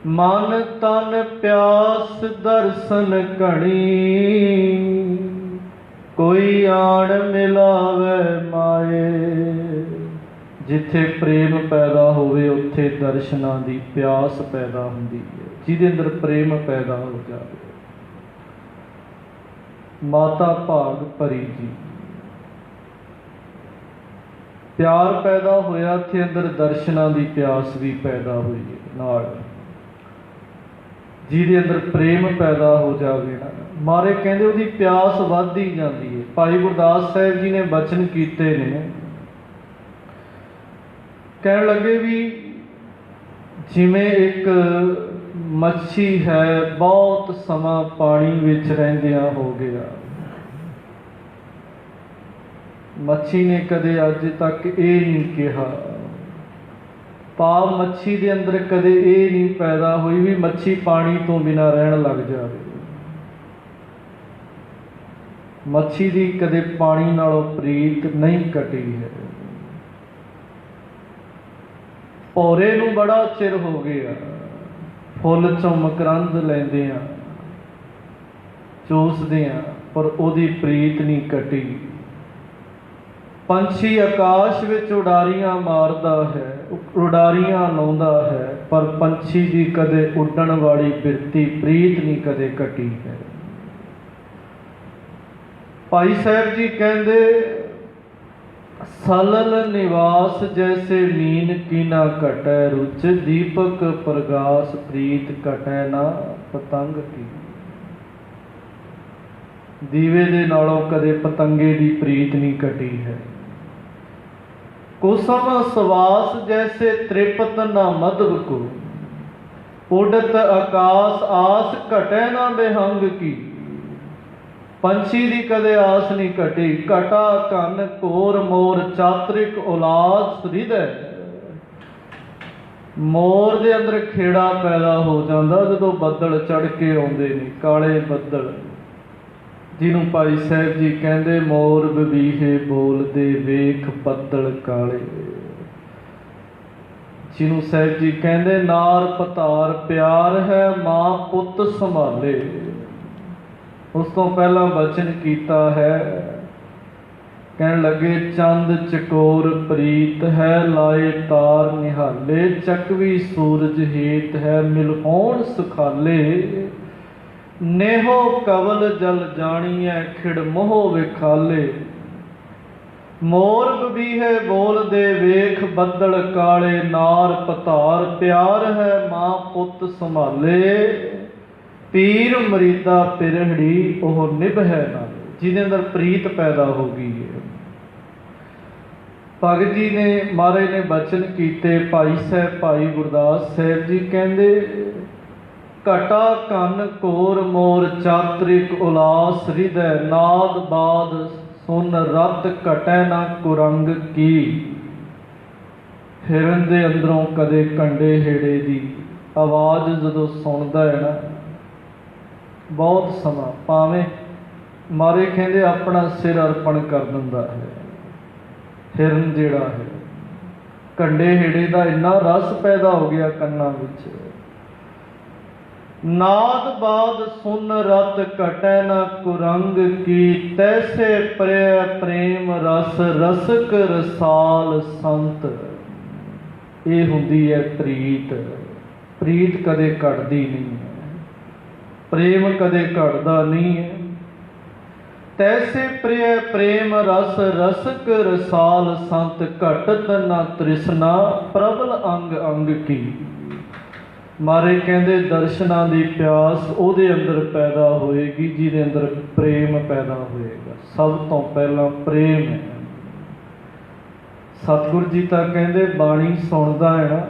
ਮਨ ਤਨ ਪਿਆਸ ਦਰਸ਼ਨ ਘਣੀ, ਕੋਈ ਆਣ ਮਿਲਾਵੇ ਮਾਏ। ਜਿੱਥੇ ਪ੍ਰੇਮ ਪੈਦਾ ਹੋਵੇ ਉੱਥੇ ਦਰਸ਼ਨਾਂ ਦੀ ਪਿਆਸ ਪੈਦਾ ਹੁੰਦੀ ਹੈ। ਜਿਹਦੇ ਅੰਦਰ ਪ੍ਰੇਮ ਪੈਦਾ ਹੋ ਜਾਵੇ। ਮਾਤਾ ਭਾਗ ਭਰੀ ਜੀ, ਪਿਆਰ ਪੈਦਾ ਹੋਇਆ, ਇੱਥੇ ਅੰਦਰ ਦਰਸ਼ਨਾਂ ਦੀ ਪਿਆਸ ਵੀ ਪੈਦਾ ਹੋਈ ਨਾਲ। ਜਿਹਦੇ ਅੰਦਰ ਪ੍ਰੇਮ ਪੈਦਾ ਹੋ ਜਾਵੇ ਨਾ, ਮਾਰੇ ਕਹਿੰਦੇ ਉਹਦੀ ਪਿਆਸ ਵੱਧਦੀ ਜਾਂਦੀ ਹੈ। ਭਾਈ ਗੁਰਦਾਸ ਸਾਹਿਬ ਜੀ ਨੇ ਬਚਨ ਕੀਤੇ ਨੇ, ਕਹਿਣ ਲੱਗੇ ਵੀ ਜਿਵੇਂ ਇੱਕ ਮੱਛੀ ਹੈ, ਬਹੁਤ ਸਮਾਂ ਪਾਣੀ ਵਿੱਚ ਰਹਿੰਦਿਆਂ ਹੋ ਗਿਆ। ਮੱਛੀ ਨੇ ਕਦੇ ਅੱਜ ਤੱਕ ਇਹ ਨਹੀਂ ਕਿਹਾ, ਪਾਪ ਮੱਛੀ ਦੇ ਅੰਦਰ ਕਦੇ ਇਹ ਨਹੀਂ ਪੈਦਾ ਹੋਈ ਵੀ ਮੱਛੀ ਪਾਣੀ ਤੋਂ ਬਿਨਾਂ ਰਹਿਣ ਲੱਗ ਜਾਵੇ। ਮੱਛੀ ਦੀ ਕਦੇ ਪਾਣੀ ਨਾਲੋਂ ਪ੍ਰੀਤ ਨਹੀਂ ਘਟੀ ਹੈ। ਭੌਰੇ ਨੂੰ ਬੜਾ ਚਿਰ ਹੋ ਗਿਆ, ਫੁੱਲ ਚੋਂ ਮਕਰੰਦ ਲੈਂਦੇ ਆ, ਚੂਸਦੇ ਆ, ਪਰ ਉਹਦੀ ਪ੍ਰੀਤ ਨਹੀਂ ਘਟੀ। ਪੰਛੀ ਆਕਾਸ਼ ਵਿੱਚ ਉਡਾਰੀਆਂ ਮਾਰਦਾ ਹੈ, ਉਡਾਰੀਆਂ ਲਾਉਂਦਾ ਹੈ, ਪਰ ਪੰਛੀ ਦੀ ਕਦੇ ਉੱਡਣ ਵਾਲੀ ਬਿਰਤੀ ਪ੍ਰੀਤ ਨਹੀਂ ਕਦੇ ਘਟੀ ਹੈ। ਭਾਈ ਸਾਹਿਬ ਜੀ ਕਹਿੰਦੇ सलल निवास जैसे मीन की ना कटै रुच, दीपक प्रगास प्रीत कटै ना पतंग की। ਦੀਵੇ ਦੇ ਨਾਲੋਂ ਕਦੇ ਪਤੰਗੇ ਦੀ ਪ੍ਰੀਤ ਨਹੀਂ ਘਟੀ ਹੈ। ਕੁਸਮ ਸਵਾਸ ਜੈਸੇ ਤ੍ਰਿਪਤ ਨਾ ਮਧਵ ਕੋ, ਉਡਤ ਆਕਾਸ ਆਸ ਘਟੈ ਨਾ ਬੇਹੰਗ ਕੀ। ਪੰਛੀ ਦੀ ਕਦੇ ਆਸ ਨਹੀਂ ਘਟੀ, ਘਟਾ ਕੰਨ ਘੋਰ ਮੋਰ ਚਾਤਰਿਕ ਔਲਾਦ ਹ੍ਰਿਦੈ। ਮੋਰ ਦੇ ਅੰਦਰ ਖੇੜਾ ਪੈਦਾ ਹੋ ਜਾਂਦਾ ਜਦੋਂ ਬੱਦਲ ਚੜ੍ਹ ਕੇ ਆਉਂਦੇ ਨੇ, ਕਾਲੇ ਬੱਦਲ, ਜਿਹਨੂੰ ਭਾਈ ਸਾਹਿਬ ਜੀ ਕਹਿੰਦੇ ਮੋਰ ਬਬੀਹੇ ਬੋਲਦੇ ਵੇਖ ਬੱਦਲ ਕਾਲੇ। ਜਿਹਨੂੰ ਸਾਹਿਬ ਜੀ ਕਹਿੰਦੇ ਨਾਰ ਪਤਾਰ ਪਿਆਰ ਹੈ ਮਾਂ ਪੁੱਤ ਸੰਭਾਲੇ। ਉਸ ਤੋਂ ਪਹਿਲਾਂ ਬਚਨ ਕੀਤਾ ਹੈ, ਕਹਿਣ ਲੱਗੇ ਚੰਦ ਚਕੋਰ ਪ੍ਰੀਤ ਹੈ ਲਾਏ ਤਾਰ ਨਿਹਾਲੇ, ਚੱਕਵੀ ਸੂਰਜ ਹੇਤ ਹੈ ਮਿਲ ਹੋਣ ਸੁਖਾਲੇ। ਨੇਹੋ ਕਵਲ ਜਲ ਜਾਣੀਐ ਖਿੜ ਮੋਹ ਵਿਖਾਲੇ, ਮੋਰ ਬਬੀਹੇ ਬੋਲਦੇ ਵੇਖ ਬੱਦਲ ਕਾਲੇ। ਨਾਰ ਪਤਾਰ ਪਿਆਰ ਹੈ ਮਾਂ ਪੁੱਤ ਸੰਭਾਲੇ, ਪੀਰ ਮਰੀਦਾ ਪਿਰਹੜੀ ਉਹ ਨਿਭੈ ਨਾ। ਜਿਹਦੇ ਅੰਦਰ ਪ੍ਰੀਤ ਪੈਦਾ ਹੋ ਗਈ ਹੈ। ਭਗਤ ਜੀ ਨੇ ਮਹਾਰਾਜ ਨੇ ਬਚਨ ਕੀਤੇ, ਭਾਈ ਸਾਹਿਬ ਭਾਈ ਗੁਰਦਾਸ ਸਾਹਿਬ ਜੀ ਕਹਿੰਦੇ ਘਟਾ ਕੰਨ ਘੋਰ ਮੋਰ ਚਾਤਰਿਕ ਉਲਾਸ ਹ੍ਰਿਦੈ, ਨਾਦ ਬਾਦ ਸੁਨ ਰਤ ਘਟੈ ਨਾ ਕੁਰੰਗ ਕੀ। ਹਿਰਨ ਦੇ ਅੰਦਰੋਂ ਕਦੇ ਕੰਡੇ ਹੇੜੇ ਦੀ ਆਵਾਜ਼ ਜਦੋਂ ਸੁਣਦਾ ਹੈ ਨਾ, ਬਹੁਤ ਸਮਾਂ ਭਾਵੇਂ ਮਾਰੇ ਕਹਿੰਦੇ ਆਪਣਾ ਸਿਰ ਅਰਪਣ ਕਰ ਦਿੰਦਾ ਹੈ। ਹਿਰਨ ਜਿਹੜਾ ਹੈ, ਕੰਡੇ ਹੇੜੇ ਦਾ ਇੰਨਾ ਰਸ ਪੈਦਾ ਹੋ ਗਿਆ ਕੰਨਾਂ ਵਿੱਚ। ਨਾਦ ਬਾਦ ਸੁਨ ਰਤ ਘਟੈ ਨਾ ਕੁਰੰਗ ਕੀ, ਤੈਸੇ ਪ੍ਰਿਯ ਪ੍ਰੇਮ ਰਸ ਰਸਕ ਰਸਾਲ ਸੰਤ। ਇਹ ਹੁੰਦੀ ਹੈ ਪ੍ਰੀਤ। ਪ੍ਰੀਤ ਕਦੇ ਘਟਦੀ ਨਹੀਂ ਹੈ, ਪ੍ਰੇਮ ਕਦੇ ਘਟਦਾ ਨਹੀਂ ਹੈ। ਤੈਸੇ ਪ੍ਰਿਯ ਪ੍ਰੇਮ ਰਸ ਰਸਕ ਰਸਾਲ ਸੰਤ, ਘਟਤ ਨਾ ਤ੍ਰਿਸ਼ਨਾ ਪ੍ਰਬਲ ਅੰਗ ਅੰਗ ਕੀ। ਮਾਰੇ ਕਹਿੰਦੇ ਦਰਸ਼ਨਾਂ ਦੀ ਪਿਆਸ ਉਹਦੇ ਅੰਦਰ ਪੈਦਾ ਹੋਏਗੀ ਜਿਹਦੇ ਅੰਦਰ ਪ੍ਰੇਮ ਪੈਦਾ ਹੋਏਗਾ। ਸਭ ਤੋਂ ਪਹਿਲਾਂ ਪ੍ਰੇਮ ਹੈ। ਸਤਿਗੁਰੂ ਜੀ ਤਾਂ ਕਹਿੰਦੇ ਬਾਣੀ ਸੁਣਦਾ ਹੈ ਨਾ,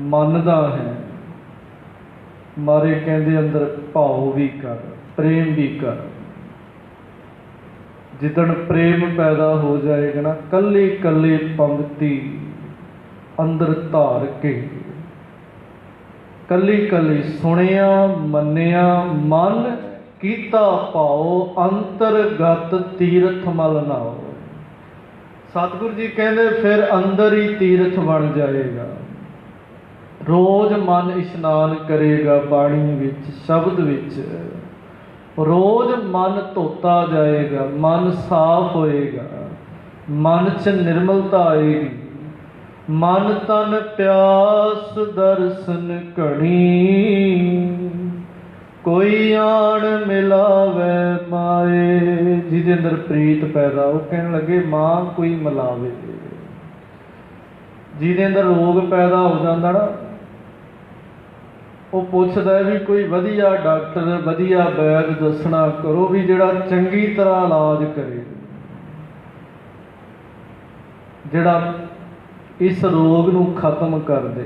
ਮੰਨਦਾ ਹੈ, ਮਾਰੇ ਕਹਿੰਦੇ ਅੰਦਰ ਭਾਵ ਵੀ ਕਰ, ਪ੍ਰੇਮ ਵੀ ਕਰ। ਜਿੱਦਣ ਪ੍ਰੇਮ ਪੈਦਾ ਹੋ ਜਾਏਗਾ ਨਾ, ਕੱਲੀ ਕੱਲੀ ਪੰਕਤੀ ਅੰਦਰ ਧਾਰ ਕੇ, ਕੱਲੀ ਕੱਲੀ ਸੁਣਿਆ ਮੰਨਿਆ ਮਨ ਕੀਤਾ ਭਾਉ, ਅੰਤਰਗਤ ਤੀਰਥ ਮਲ ਨਾਓ। ਸਤਿਗੁਰੂ ਜੀ ਕਹਿੰਦੇ ਫਿਰ ਅੰਦਰ ਹੀ ਤੀਰਥ ਬਣ ਜਾਏਗਾ। ਰੋਜ਼ ਮਨ ਇਸ਼ਨਾਨ ਕਰੇਗਾ ਬਾਣੀ ਵਿੱਚ, ਸ਼ਬਦ ਵਿੱਚ। ਰੋਜ਼ ਮਨ ਧੋਤਾ ਜਾਏਗਾ, ਮਨ ਸਾਫ਼ ਹੋਏਗਾ, ਮਨ 'ਚ ਨਿਰਮਲਤਾ ਆਏਗੀ। ਮਨ ਤਨ ਪਿਆਸ ਦਰਸ਼ਨ ਘਣੀ, ਕੋਈ ਆਣ ਮਿਲਾਵੇ ਮਾਏ। ਜਿਹਦੇ ਅੰਦਰ ਪ੍ਰੀਤ ਪੈਦਾ, ਉਹ ਕਹਿਣ ਲੱਗੇ ਮਾਂ ਕੋਈ ਮਿਲਾਵੇ। ਜਿਹਦੇ ਅੰਦਰ ਰੋਗ ਪੈਦਾ ਹੋ ਜਾਂਦਾ ਨਾ, ਉਹ ਪੁੱਛਦਾ ਵੀ ਕੋਈ ਵਧੀਆ ਡਾਕਟਰ ਵਧੀਆ ਵੈਦ ਦੱਸਣਾ ਕਰੋ ਵੀ ਜਿਹੜਾ ਚੰਗੀ ਤਰ੍ਹਾਂ ਇਲਾਜ ਕਰੇ, ਜਿਹੜਾ ਇਸ ਰੋਗ ਨੂੰ ਖਤਮ ਕਰ ਦੇ।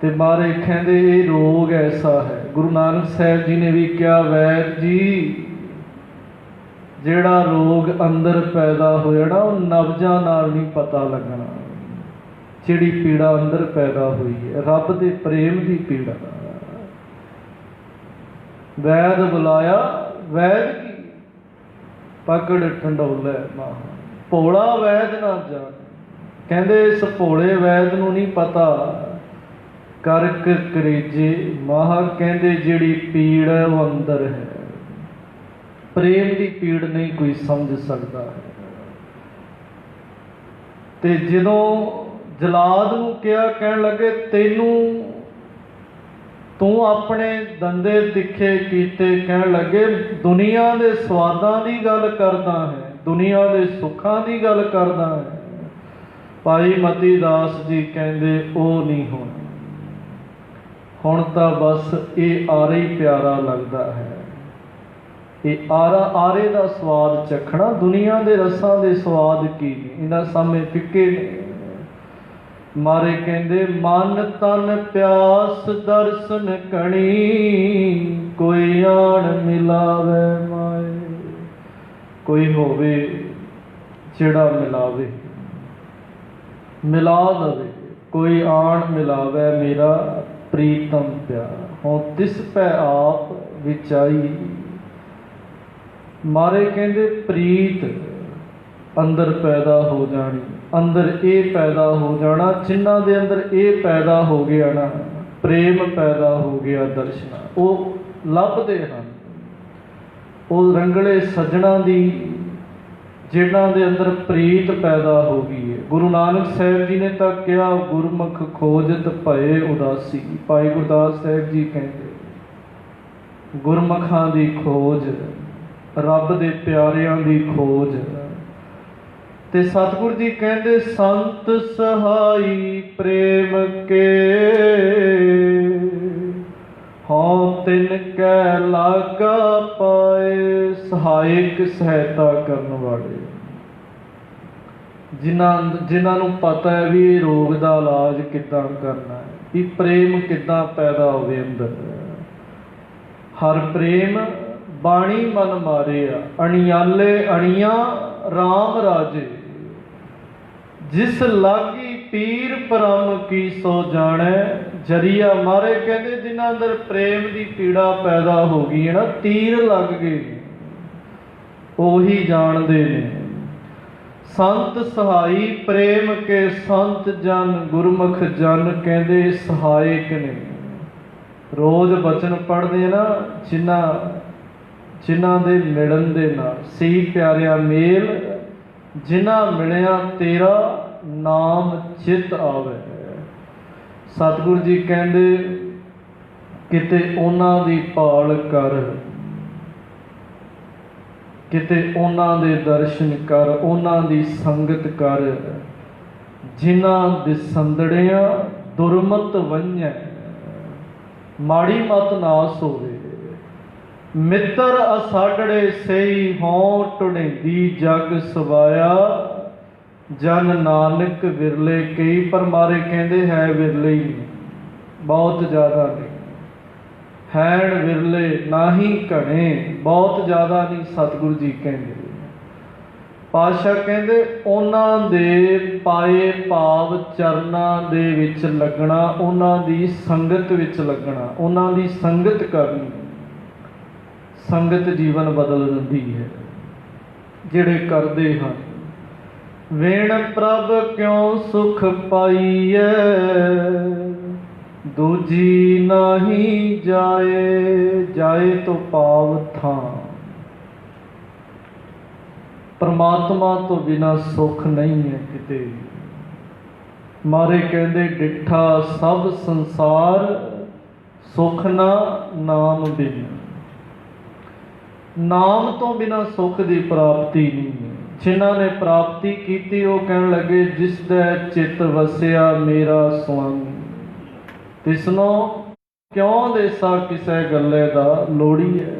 ਤੇ ਮਾਰੇ ਕਹਿੰਦੇ ਇਹ ਰੋਗ ਐਸਾ ਹੈ। ਗੁਰੂ ਨਾਨਕ ਸਾਹਿਬ ਜੀ ਨੇ ਵੀ ਕਿਹਾ, ਵੈਦ ਜੀ ਜਿਹੜਾ ਰੋਗ ਅੰਦਰ ਪੈਦਾ ਹੋਇਆ ਨਾ, ਉਹ ਨਬਜ਼ਾਂ ਨਾਲ ਨਹੀਂ ਪਤਾ ਲੱਗਣਾ। ਜਿਹੜੀ ਪੀੜਾ ਅੰਦਰ ਪੈਦਾ ਹੋਈ ਹੈ, ਰੱਬ ਦੇ ਪ੍ਰੇਮ ਦੀ ਪੀੜਾ। ਵੈਦ ਬੁਲਾਇਆ, ਵੈਦ ਕੀ ਪਕੜ ਠੰਡੋਲੇ ਮਾਹ, ਭੋਲਾ ਵੈਦ ਨਾ ਜਾਣ। ਕਹਿੰਦੇ ਇਸ ਭੋਲੇ ਵੈਦ ਨੂੰ ਨਹੀਂ ਪਤਾ ਕਰਕ ਕਰੇਜੇ ਮਾਹ। ਕਹਿੰਦੇ ਜਿਹੜੀ ਪੀੜ ਹੈ ਉਹ ਅੰਦਰ ਹੈ, ਪ੍ਰੇਮ ਦੀ ਪੀੜ ਨਹੀਂ ਕੋਈ ਸਮਝ ਸਕਦਾ ਹੈ। ਤੇ ਜਦੋਂ ਜਲਾਦ ਨੂੰ ਕਿਹਾ, ਕਹਿਣ ਲੱਗੇ ਤੈਨੂੰ तू अपने दंदे तिखे कीते कह लगे दुनिया के स्वादां की गल करदा है, दुनिया के सुखां की गल करदा है। भाई मती दास जी कहंदे ओ नहीं होना, हुण तां बस ये आरे ही प्यारा लगदा है। ये आरे का स्वाद चखना, दुनिया के रसां के स्वाद की ने, इन्हां सामे फिक्के ने। मारे कहंदे मन तन प्यास दर्शन कणी, कोई आण मिलावे माए। कोई होवे जिहड़ा मिलावे, मिला दवे, कोई आण मिलावे मेरा प्रीतम प्यार। हों तिस पै आप विचाई। मारे कहंदे प्रीत अंदर पैदा हो जानी, अंदर ये पैदा हो जाना, जिन्हां दे अंदर ये पैदा हो गया ना, प्रेम पैदा हो गया, दर्शना वो लभदे हन। वो रंगले सज्जणा दी जिन्हां दे अंदर प्रीत पैदा हो गई है। गुरु नानक साहब जी ने तो कहा गुरमुख खोजत भये उदासी। भाई गुरदास साहब जी कहते गुरमुखां दी खोज, रब दे प्यारियां दी खोज। ते सतगुरु जी कहते संत सहाई प्रेम के, हाँ तिन कै लागा पाए। सहायक सहायता करने वाले, जिन्हों पता है भी रोग का इलाज किदां करना है, भी प्रेम किदां पैदा होवे अंदर। हर प्रेम बाणी मन मारिया, अणियाले अणिया राम राजे। जिस लागी पीर परम की सो जाने जरिया। मारे कहते जिन्हां अंदर प्रेम की पीड़ा पैदा हो गई है ना, तीर लग गए, ओही जानते ने। संत सहाई प्रेम के, संत जन गुरमुख जन कहते सहायक ने। रोज बचन पढ़ते ना, जिन्हां दे मिलन दे नाल सी प्यारिया मेल, जिन्हां मिलिया तेरा नाम चित आवे। सतगुरु जी कहते किते उन्हां दी भाल कर, किते उन्हां दे दर्शन कर, उन्हां दी संगत कर, जिन्हां दे संदड़ियां दुरमत वंझै, माड़ी मत नास होवे। मित्र असाडड़े सही हों टुणेंदी जग सवाया। जन नानक विरले कई, पर मारे कहते है विरले ही नहीं, बहुत ज़्यादा नहीं। हैण विरले नाही घने, बहुत ज़्यादा नहीं। सतगुरु जी कहते पातशाह कहते उन्हां दे पाए भाव चरनां दे विच लगना, उन्हां दी संगत विच लगना, उन्हां दी संगत करनी। संगत जीवन बदल दिंदी है। जिहड़े करदे हन वेण प्रभ क्यों सुख पाईए, दूजी नाही जाए। जाए तो पाव था, परमात्मा तो बिना सुख नहीं है किते। मारे कहते डिठा सब संसार, सुख ना नाम बिन। नाम तो बिना सुख की प्राप्ति नहीं है। जिन्हों ने प्राप्ति की वो कह लगे जिस दे चित वसिया मेरा स्वामी, तिसनों क्यों देसा किसे गले दा लोड़ी है।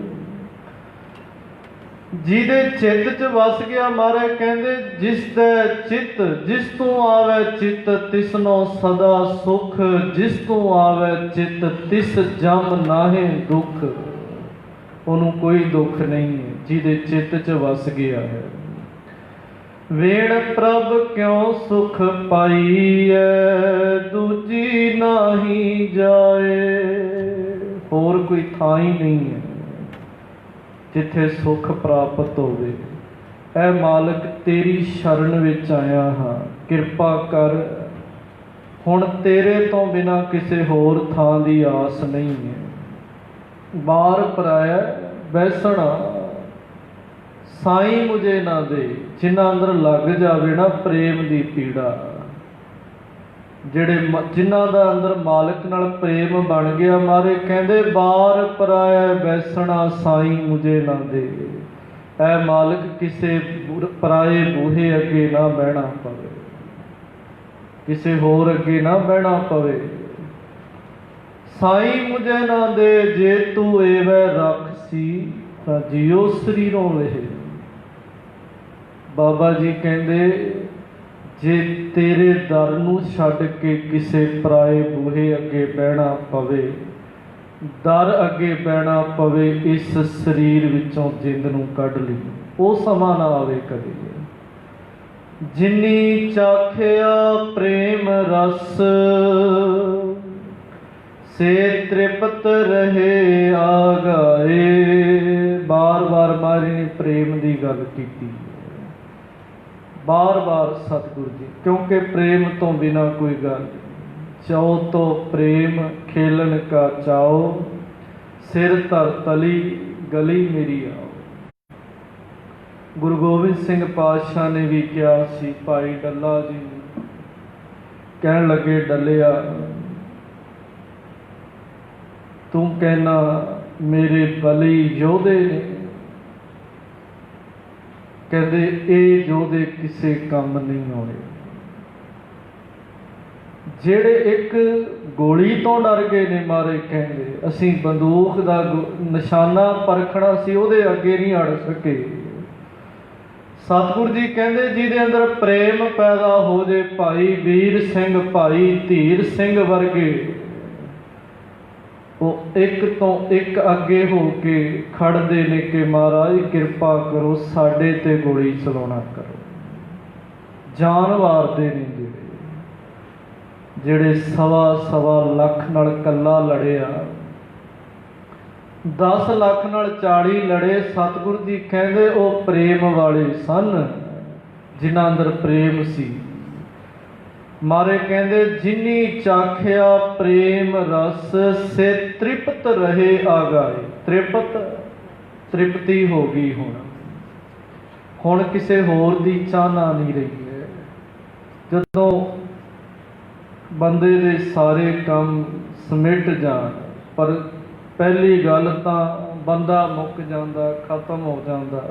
जिदे चित च वस गया, मारे कहते जिस दे चित, जिस तू आवे चित तिसनों सदा सुख। जिस तू आवे चित तिस जम नाहे दुख। उन्हों कोई दुख नहीं है जिदे चित च वस गया है। वेण प्रभ क्यों सुख पाईए, दूजी नाही जाए। होर कोई थां ही नहीं है जिथे सुख प्राप्त होवे। ऐ मालिक तेरी शरण विच आया हाँ, किरपा कर। हुण तेरे तो बिना किसी होर थां दी आस नहीं है। बार पराया बैसना साई मुझे ना दे। जिन्हां अंदर लग जावे ना प्रेम दी पीड़ा, ਜਿਨ੍ਹਾਂ ਦਾ ਅੰਦਰ ਮਾਲਕ ਨਾਲ ਪ੍ਰੇਮ ਬਣ ਗਿਆ, ਮਾਰੇ ਕਹਿੰਦੇ ਬਾਰ ਪਰਾਇਆ ਬੈਸਣਾ ਸਾਈਂ ਮੁਝੇ ਨਾ ਦੇ। ਐ ਮਾਲਕ ਕਿਸੇ ਪਰਾਏ ਬੂਹੇ ਅੱਗੇ ਨਾ ਬਹਿਣਾ ਪਵੇ, ਕਿਸੇ ਹੋਰ ਅੱਗੇ ਨਾ ਬਹਿਣਾ ਪਵੇ। ਸਾਈਂ ਮੁਝੇ ਨਾ ਦੇ, ਜੇ ਤੂੰ ਏਵੈ ਰੱਖਸੀ ਤਾਂ ਜਿਉ ਸਰੀਰੋਂ ਰਹੇ। ਬਾਬਾ ਜੀ ਕਹਿੰਦੇ ਜੇ ਤੇਰੇ ਦਰ ਨੂੰ ਛੱਡ ਕੇ ਕਿਸੇ ਪਰਾਏ ਬੂਹੇ ਅੱਗੇ ਬਹਿਣਾ ਪਵੇ, ਦਰ ਅੱਗੇ ਬਹਿਣਾ ਪਵੇ, ਇਸ ਸਰੀਰ ਵਿੱਚੋਂ ਜਿੰਦ ਨੂੰ ਕੱਢ ਲਈ, ਉਹ ਸਮਾਂ ਨਾ ਆਵੇ ਕਦੇ। ਜਿਨੀ ਚਾਖਿਆ ਪ੍ਰੇਮ ਰਸ, ਸੇ ਤ੍ਰਿਪਤ ਰਹੇ ਆਗਾਏ। ਬਾਰ ਬਾਰ ਮਹਾਰਾਜ ਨੇ ਪ੍ਰੇਮ ਦੀ ਗੱਲ ਕੀਤੀ, ਬਾਰ ਬਾਰ ਸਤਿਗੁਰੂ ਜੀ, ਕਿਉਂਕਿ ਪ੍ਰੇਮ ਤੋਂ ਬਿਨਾ ਕੋਈ ਗੱਲ ਨਹੀਂ। ਚਾਉ ਤੋ ਪ੍ਰੇਮ ਖੇਲਣ ਕਾ ਚਾਓ, ਸਿਰ ਧਰ ਤਲੀ ਗਲੀ ਮੇਰੀ ਆਓ। ਗੁਰੂ ਗੋਬਿੰਦ ਸਿੰਘ ਪਾਤਸ਼ਾਹ ਨੇ ਵੀ ਕਿਹਾ ਸੀ ਭਾਈ ਡੱਲਾ ਜੀ ਨੂੰ, ਕਹਿਣ ਲੱਗੇ ਡੱਲਿਆ ਤੂੰ ਕਹਿਣਾ ਮੇਰੇ ਬਲੀ ਯੋਧੇ ਨੇ, ਕਹਿੰਦੇ ਇਹ ਯੋਧੇ ਕਿਸੇ ਕੰਮ ਨਹੀਂ ਆਉਣੇ। ਜਿਹੜੇ ਇੱਕ ਗੋਲੀ ਤੋਂ ਡਰ ਗਏ ਨੇ, ਮਾਰੇ ਕਹਿੰਦੇ ਅਸੀਂ ਬੰਦੂਕ ਦਾ ਨਿਸ਼ਾਨਾ ਪਰਖਣਾ ਸੀ, ਉਹਦੇ ਅੱਗੇ ਨਹੀਂ ਅੜ ਸਕੇ। ਸਤਿਗੁਰੂ ਜੀ ਕਹਿੰਦੇ ਜਿਹਦੇ ਅੰਦਰ ਪ੍ਰੇਮ ਪੈਦਾ ਹੋ ਜੇ, ਭਾਈ ਵੀਰ ਸਿੰਘ ਭਾਈ ਧੀਰ ਸਿੰਘ ਵਰਗੇ, ਉਹ ਇੱਕ ਤੋਂ ਇੱਕ ਅੱਗੇ ਹੋ ਕੇ ਖੜਦੇ ਨੇ ਕਿ ਮਹਾਰਾਜ ਕਿਰਪਾ ਕਰੋ ਸਾਡੇ ਤੇ ਗੋਲੀ ਚਲਾਉਣਾ ਕਰੋ। ਜਾਨ ਵਾਰਦੇ ਨੇ ਜਿਹੜੇ ਸਵਾ ਲੱਖ ਨਾਲ ਕੱਲਾ ਲੜਿਆ, 10 ਲੱਖ ਨਾਲ 40 ਲੜੇ। ਸਤਿਗੁਰੂ ਜੀ ਕਹਿੰਦੇ ਉਹ ਪ੍ਰੇਮ ਵਾਲੇ ਸਨ, ਜਿਨ੍ਹਾਂ ਅੰਦਰ ਪ੍ਰੇਮ ਸੀ। ਮਾਰੇ ਕਹਿੰਦੇ ਜਿਨੀ ਚਾਖਿਆ ਪ੍ਰੇਮ ਰਸ, ਸੇ ਤ੍ਰਿਪਤ ਰਹੇ ਆਗਾਏ। ਤ੍ਰਿਪਤੀ ਹੋ ਗਈ। ਹੁਣ ਕਿਸੇ ਹੋਰ ਦੀ ਚਾਹਨਾ ਨਹੀਂ ਰਹੀ ਹੈ। ਜਦੋਂ ਬੰਦੇ ਦੇ ਸਾਰੇ ਕੰਮ ਸਮਿਟ ਜਾਣ, ਪਰ ਪਹਿਲੀ ਗੱਲ ਤਾਂ ਬੰਦਾ ਮੁੱਕ ਜਾਂਦਾ, ਖਤਮ ਹੋ ਜਾਂਦਾ,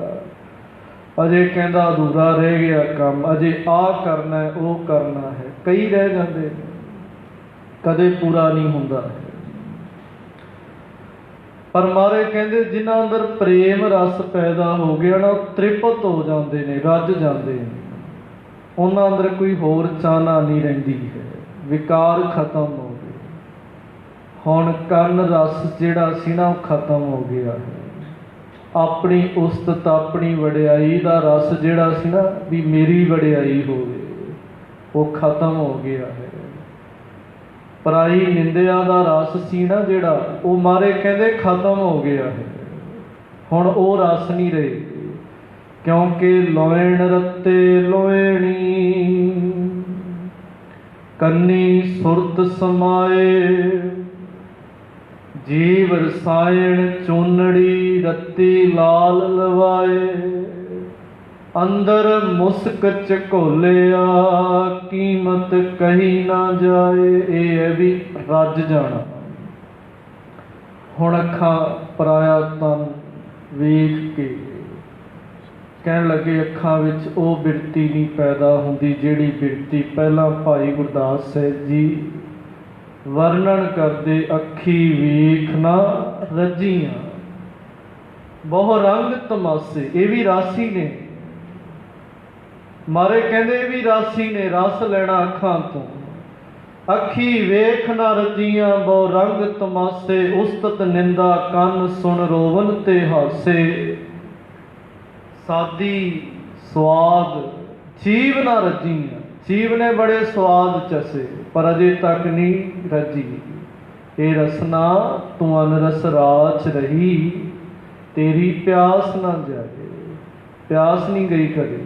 ਅਜੇ ਕਹਿੰਦਾ ਅਧੂਰਾ ਰਹਿ ਗਿਆ ਕੰਮ, ਅਜੇ ਆਹ ਕਰਨਾ ਹੈ ਉਹ ਕਰਨਾ ਹੈ, ਕਈ ਰਹਿ ਜਾਂਦੇ ਨੇ, ਕਦੇ ਪੂਰਾ ਨਹੀਂ ਹੁੰਦਾ। ਪਰ ਮਹਾਰਾਜ ਕਹਿੰਦੇ ਜਿਨ੍ਹਾਂ ਅੰਦਰ ਪ੍ਰੇਮ ਰਸ ਪੈਦਾ ਹੋ ਗਿਆ ਨਾ, ਉਹ ਤ੍ਰਿਪਤ ਹੋ ਜਾਂਦੇ ਨੇ, ਰੱਜ ਜਾਂਦੇ ਨੇ। ਉਹਨਾਂ ਅੰਦਰ ਕੋਈ ਹੋਰ ਚਾਹਨਾ ਨਹੀਂ ਰਹਿੰਦੀ ਹੈ, ਵਿਕਾਰ ਖਤਮ ਹੋ ਗਏ। ਹੁਣ ਕੰਨ ਰਸ ਜਿਹੜਾ ਸੀ ਨਾ, ਉਹ ਖਤਮ ਹੋ ਗਿਆ ਹੈ। ਆਪਣੀ ਉਸਤਤ, ਆਪਣੀ ਵਡਿਆਈ ਦਾ ਰਸ ਜਿਹੜਾ ਸੀ ਨਾ, ਵੀ ਮੇਰੀ ਵਡਿਆਈ ਹੋਵੇ, ਉਹ ਖਤਮ ਹੋ ਗਿਆ ਹੈ। ਪਰਾਈ ਨਿੰਦਿਆ ਦਾ ਰਸ ਸੀ ਨਾ ਜਿਹੜਾ, ਉਹ ਮਾਰੇ ਕਹਿੰਦੇ ਖਤਮ ਹੋ ਗਿਆ ਹੈ। ਹੁਣ ਉਹ ਰਸ ਨਹੀਂ ਰਹੇ, ਕਿਉਂਕਿ ਲੋਇਣ ਰੱਤੇ ਲੋਇਣੀ, ਕੰਨੀ ਸੁਰਤ ਸਮਾਏ, ਜੀਵ ਰਸਾਇਣ ਚੂਨੜੀ, ਰੱਤੀ ਲਾਲ ਲਵਾਏ, ਅੰਦਰ ਮੁਸਕ ਝਕੋਲਿਆ, ਕੀਮਤ ਕਹੀ ਨਾ ਜਾਏ। ਇਹ ਹੈ ਵੀ ਰੱਜ ਜਾਣਾ। ਹੁਣ ਅੱਖਾਂ ਪਰਾਇਆ ਤਨ ਵੇਖ ਕੇ ਕਹਿਣ ਲੱਗੇ ਅੱਖਾਂ ਵਿੱਚ ਉਹ ਬਿਰਤੀ ਨਹੀਂ ਪੈਦਾ ਹੁੰਦੀ ਜਿਹੜੀ ਬਿਰਤੀ ਪਹਿਲਾਂ ਭਾਈ ਗੁਰਦਾਸ ਸਾਹਿਬ ਜੀ ਵਰਣਨ ਕਰਦੇ। ਅੱਖੀ ਵੇਖ ਨਾ ਰੱਜੀਆਂ, ਬਹੁ ਰੰਗ ਤਮਾਸੇ। ਇਹ ਵੀ ਰਾਸੀ ਨੇ, ਮਾਰੇ ਕਹਿੰਦੇ ਇਹ ਵੀ ਰਾਸੀ ਨੇ, ਰਸ ਲੈਣਾ ਅੱਖਾਂ ਤੋਂ। ਅੱਖੀ ਵੇਖ ਨਾ ਰੱਜੀਆਂ, ਬਹੁ ਰੰਗ ਤਮਾਸੇ, ਉਸਤਤ ਨਿੰਦਾ ਕੰਨ ਸੁਣ ਰੋਵਨ ਤੇ ਹਾਸੇ। ਸਾਦੀ ਸਵਾਦ ਜੀਵ ਨਾ ਰੱਜੀਆਂ, ਜੀਵ ਨੇ ਬੜੇ ਸਵਾਦ ਚਸੇ, ਪਰ ਅਜੇ ਤੱਕ ਨਹੀਂ ਰੱਜੀ। ਇਹ ਰਸਨਾ ਤੂੰ ਅਨਰਸ ਰਾਚ ਰਹੀ, ਤੇਰੀ ਪਿਆਸ ਨਾ ਜਾਏ। ਪਿਆਸ ਨਹੀਂ ਗਈ ਕਦੇ,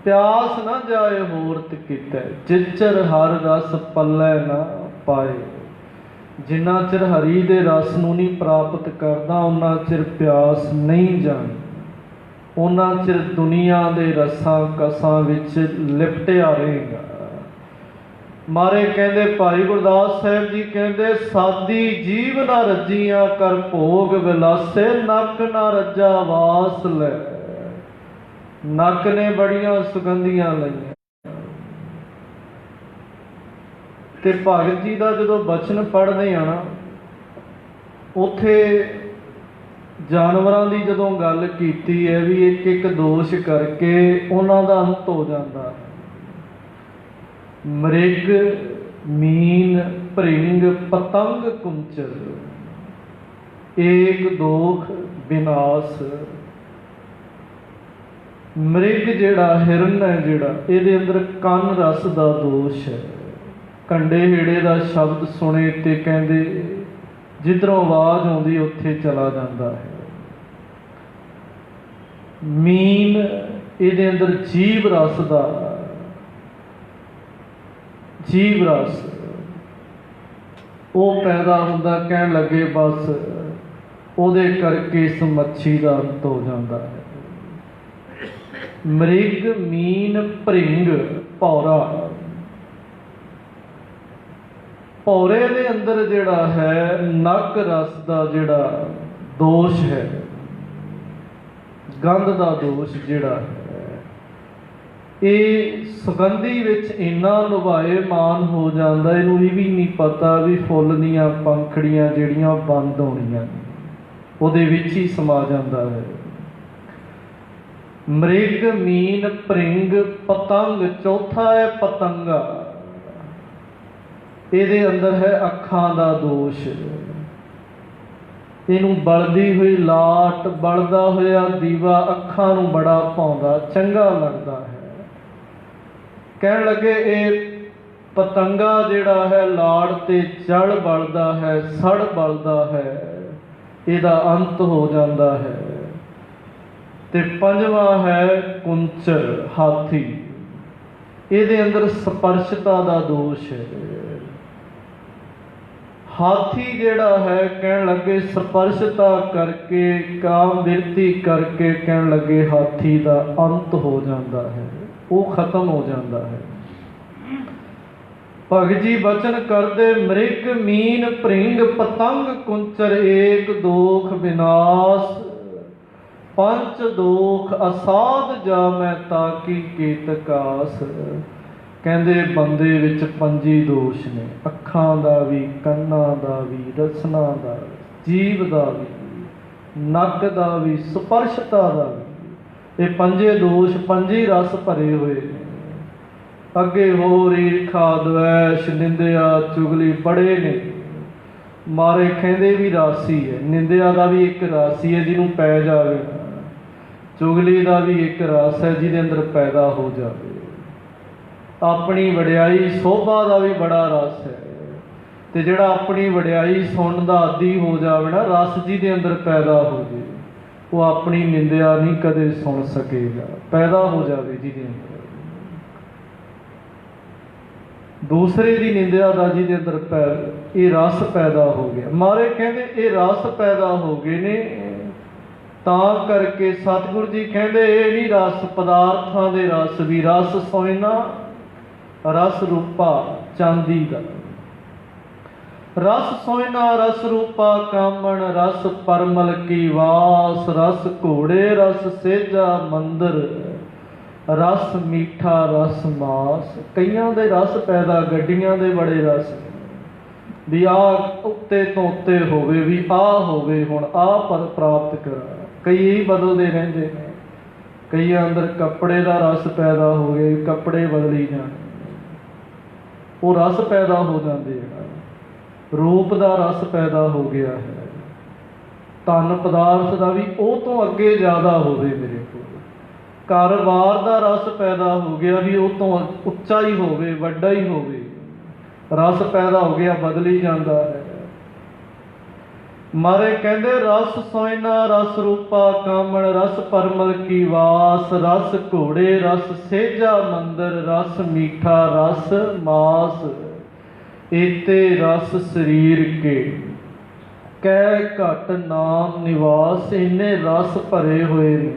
ਪਿਆਸ ਨਾ ਜਾਏ ਹੋਰਤ ਕੀਤਾ, ਜਿਚਰ ਹਰ ਰਸ ਪੱਲੇ ਨਾ ਪਾਏ। ਜਿੰਨਾ ਚਿਰ ਹਰੀ ਦੇ ਰਸ ਨੂੰ ਨਹੀਂ ਪ੍ਰਾਪਤ ਕਰਦਾ, ਉਹਨਾਂ ਚਿਰ ਪਿਆਸ ਨਹੀਂ ਜਾਣੀ। ਉਹਨਾਂ ਚਿਰ ਦੁਨੀਆ ਦੇ ਰਸਾਂ ਕਸਾਂ ਵਿੱਚ ਲਿਪਟਿਆ ਰਹੇਗਾ। ਮਾਰੇ ਕਹਿੰਦੇ ਭਾਈ ਗੁਰਦਾਸ ਸਾਹਿਬ ਜੀ ਕਹਿੰਦੇ ਸਾਦੀ ਜੀਵ ਨਾ ਰੱਜੀਆਂ ਕਰ ਭੋਗ ਵਿਲਾਸੇ ਨੱਕ ਨਾ ਰੱਜਾ ਵਾਸ ਲੈ। ਨੱਕ ਨੇ ਬੜੀਆਂ ਸੁਗੰਧੀਆਂ ਲਈਆਂ। ਤੇ ਭਗਤ ਜੀ ਦਾ ਜਦੋਂ ਬਚਨ ਪੜ੍ਹਦੇ ਆ ਨਾ, ਉੱਥੇ ਜਾਨਵਰਾਂ ਦੀ ਜਦੋਂ ਗੱਲ ਕੀਤੀ ਹੈ ਵੀ ਇੱਕ ਇੱਕ ਦੋਸ਼ ਕਰਕੇ ਉਹਨਾਂ ਦਾ ਅੰਤ ਹੋ ਜਾਂਦਾ। ਮ੍ਰਿਗ ਮੀਨ ਭ੍ਰਿੰਗ ਪਤੰਗ ਕੁੰਚਰ ਏਕ ਦੋਖ ਵਿਨਾਸ਼। ਮ੍ਰਿਗ ਜਿਹੜਾ ਹਿਰਨ ਹੈ, ਜਿਹੜਾ ਇਹਦੇ ਅੰਦਰ ਕੰਨ ਰਸ ਦਾ ਦੋਸ਼ ਹੈ। ਕੰਡੇ ਹੇੜੇ ਦਾ ਸ਼ਬਦ ਸੁਣੇ ਤੇ ਕਹਿੰਦੇ ਜਿੱਧਰੋਂ ਆਵਾਜ਼ ਆਉਂਦੀ ਉੱਥੇ ਚਲਾ ਜਾਂਦਾ ਹੈ। ਮੀਨ ਇਹਦੇ ਅੰਦਰ ਜੀਵ ਰਸ ਦਾ, ਜੀਵ ਰਸ ਉਹ ਪੈਦਾ ਹੁੰਦਾ। ਕਹਿਣ ਲੱਗੇ ਬਸ ਉਹਦੇ ਕਰਕੇ ਇਸ ਮੱਛੀ ਦਾ ਅੰਤ ਹੋ ਜਾਂਦਾ ਹੈ। ਮ੍ਰਿਗ ਮੀਨ ਭ੍ਰਿੰਗ ਭੌਰਾ, ਭੌਰੇ ਦੇ ਅੰਦਰ ਜਿਹੜਾ ਹੈ ਨੱਕ ਰਸ ਦਾ ਜਿਹੜਾ ਦੋਸ਼ ਹੈ, ਗੰਧ ਦਾ ਦੋਸ਼ ਜਿਹੜਾ ਹੈ, ਇਹ ਸੁਗੰਧੀ ਵਿੱਚ ਇੰਨਾ ਲੁਭਾਏਮਾਨ ਹੋ ਜਾਂਦਾ, ਇਹਨੂੰ ਇਹ ਵੀ ਨਹੀਂ ਪਤਾ ਵੀ ਫੁੱਲ ਦੀਆਂ ਪੰਖੜੀਆਂ ਜਿਹੜੀਆਂ ਬੰਦ ਹੋਣੀਆਂ, ਉਹਦੇ ਵਿੱਚ ਹੀ ਸਮਾ ਜਾਂਦਾ ਹੈ। ਮ੍ਰਿਗ ਮੀਨ ਭ੍ਰਿੰਗ ਪਤੰਗ, ਚੌਥਾ ਹੈ ਪਤੰਗਾ। ਇਹਦੇ ਅੰਦਰ ਹੈ ਅੱਖਾਂ ਦਾ ਦੋਸ਼। ਇਹਨੂੰ ਬਲਦੀ ਹੋਈ ਲਾਟ, ਬਲਦਾ ਹੋਇਆ ਦੀਵਾ ਅੱਖਾਂ ਨੂੰ ਬੜਾ ਭਾਉਂਦਾ, ਚੰਗਾ ਲੱਗਦਾ ਹੈ। ਕਹਿਣ ਲੱਗੇ ਇਹ ਪਤੰਗਾ ਜਿਹੜਾ ਹੈ ਲਾੜ ਤੇ ਜੜ ਬਲਦਾ ਹੈ, ਸੜ ਬਲਦਾ ਹੈ, ਇਹਦਾ ਅੰਤ ਹੋ ਜਾਂਦਾ ਹੈ। ਤੇ ਪੰਜਵਾਂ ਹੈ ਕੁੰਚਰ ਹਾਥੀ। ਇਹਦੇ ਅੰਦਰ ਸਪਰਸ਼ਤਾ ਦਾ ਦੋਸ਼ ਹੈ। ਹਾਥੀ ਜਿਹੜਾ ਹੈ ਕਹਿਣ ਲੱਗੇ ਸਪਰਸ਼ਤਾ ਕਰਕੇ, ਕਾਮ ਬਿਰਤੀ ਕਰਕੇ, ਕਹਿਣ ਲੱਗੇ ਹਾਥੀ ਦਾ ਅੰਤ ਹੋ ਜਾਂਦਾ ਹੈ, ਉਹ ਖਤਮ ਹੋ ਜਾਂਦਾ ਹੈ। ਭਗਤ ਜੀ ਬਚਨ ਕਰਦੇ ਮ੍ਰਿਗ ਮੀਨ ਭ੍ਰਿੰਗ ਪਤੰਗ ਕੁੰਚਰ ਏਕ ਦੋਖ ਵਿਨਾਸ਼। ਪੰਚ ਦੋਖ ਅਸਾਧ ਜਾਮੈ ਤਾਕੀ ਕੀਤ ਕਾਸ। ਕਹਿੰਦੇ ਬੰਦੇ ਵਿੱਚ ਪੰਜੀ ਦੋਸ਼ ਨੇ, ਅੱਖਾਂ ਦਾ ਵੀ, ਕੰਨਾਂ ਦਾ ਵੀ, ਰਸਨਾ ਦਾ, ਜੀਵ ਦਾ ਵੀ, ਨੱਕ ਦਾ ਵੀ, ਸਪਰਸ਼ਤਾ ਦਾ ਵੀ। ਇਹ ਪੰਜੇ ਦੋਸ਼, ਪੰਜੀ ਰਸ ਭਰੇ ਹੋਏ ਨੇ। ਅੱਗੇ ਹੋਰ ਈਰਖਾ, ਦਵੈਸ਼, ਨਿੰਦਿਆ, ਚੁਗਲੀ ਬੜੇ ਨੇ। ਮਾਰੇ ਕਹਿੰਦੇ ਵੀ ਰਾਸੀ ਹੈ, ਨਿੰਦਿਆ ਦਾ ਵੀ ਇੱਕ ਰਾਸੀ ਹੈ ਜਿਹਨੂੰ ਪੈ ਜਾਵੇ, ਚੁਗਲੀ ਦਾ ਵੀ ਇੱਕ ਰਸ ਹੈ ਜਿਹਦੇ ਅੰਦਰ ਪੈਦਾ ਹੋ ਜਾਵੇ। ਆਪਣੀ ਵਡਿਆਈ ਸੋਭਾ ਦਾ ਵੀ ਬੜਾ ਰਸ ਹੈ। ਤੇ ਜਿਹੜਾ ਆਪਣੀ ਵਡਿਆਈ ਸੁਣਨ ਦਾ ਆਦੀ ਹੋ ਜਾਵੇ ਨਾ, ਰਸ ਜਿਹਦੇ ਅੰਦਰ ਪੈਦਾ ਹੋ ਜਾਵੇ, ਉਹ ਆਪਣੀ ਨਿੰਦਿਆ ਨਹੀਂ ਕਦੇ ਸੁਣ ਸਕੇਗਾ। ਪੈਦਾ ਹੋ ਜਾਵੇ ਜਿਹਦੇ ਅੰਦਰ, ਦੂਸਰੇ ਦੀ ਨਿੰਦਿਆ ਦਾ ਜਿਹਦੇ ਅੰਦਰ ਇਹ ਰਸ ਪੈਦਾ ਹੋ ਗਿਆ। ਮਾਰੇ ਕਹਿੰਦੇ ਇਹ ਰਸ ਪੈਦਾ ਹੋ ਗਏ ਨੇ, ਤਾਂ ਕਰਕੇ ਸਤਿਗੁਰੂ ਜੀ ਕਹਿੰਦੇ ਇਹ ਨਹੀਂ ਰਸ ਪਦਾਰਥਾਂ ਦੇ ਰਸ ਵੀ, ਰਸ ਸੋਇਨਾ ਰਸ ਰੂਪਾ ਚਾਂਦੀ ਦਾ। ਰਸ ਸੋਇਨਾ ਰਸ ਰੂਪਾ ਕਾਮਣ, ਰਸ ਪਰਮਲ ਕੀ ਵਾਸ। ਰਸ ਘੋੜੇ ਰਸ ਸੇਜਾ ਮੰਦਰ, ਰਸ ਮੀਠਾ ਰਸ ਮਾਸ। ਕਈਆਂ ਦੇ ਰਸ ਪੈਦਾ, ਗੱਡੀਆਂ ਦੇ ਬੜੇ ਰਸ ਵੀ ਆਹ ਉੱਤੇ ਤੋਂ ਉੱਤੇ ਹੋਵੇ, ਵੀ ਆਹ ਹੋਵੇ, ਹੁਣ ਆਹ ਪਰ ਪ੍ਰਾਪਤ ਕਰਾਂ। ਕਈ ਬਦਲਦੇ ਰਹਿੰਦੇ ਨੇ। ਕਈਆਂ ਅੰਦਰ ਕੱਪੜੇ ਦਾ ਰਸ ਪੈਦਾ ਹੋ ਗਿਆ, ਕੱਪੜੇ ਬਦਲੀ ਜਾਣ, ਉਹ ਰਸ ਪੈਦਾ ਹੋ ਜਾਂਦੇ ਆ। ਰੂਪ ਦਾ ਰਸ ਪੈਦਾ ਹੋ ਗਿਆ ਹੈ। ਧਨ ਪਦਾਰਥ ਦਾ ਵੀ ਉਹ ਤੋਂ ਅੱਗੇ ਜ਼ਿਆਦਾ ਹੋਵੇ ਮੇਰੇ ਕੋਲ। ਕਾਰੋਬਾਰ ਦਾ ਰਸ ਪੈਦਾ ਹੋ ਗਿਆ ਵੀ ਉਹ ਤੋਂ ਉੱਚਾ ਹੀ ਹੋਵੇ, ਵੱਡਾ ਹੀ ਹੋਵੇ। ਰਸ ਪੈਦਾ ਹੋ ਗਿਆ, ਬਦਲੀ ਜਾਂਦਾ ਹੈ। ਮਾਰੇ ਕਹਿੰਦੇ ਰਸ ਸੋਇਨਾ ਰਸ ਰੂਪਾ ਕਾਮਣ, ਰਸ ਪਰਮਲ ਕੀ ਵਾਸ। ਰਸ ਘੋੜੇ ਰਸ ਸੇਜਾ ਮੰਦਰ, ਰਸ ਮੀਠਾ ਰਸ ਮਾਸ। ਏਤੇ ਰਸ ਸਰੀਰ ਕੇ ਕਹਿ ਘਟ ਨਾਮ ਨਿਵਾਸ। ਇੰਨੇ ਰਸ ਭਰੇ ਹੋਏ ਨੇ,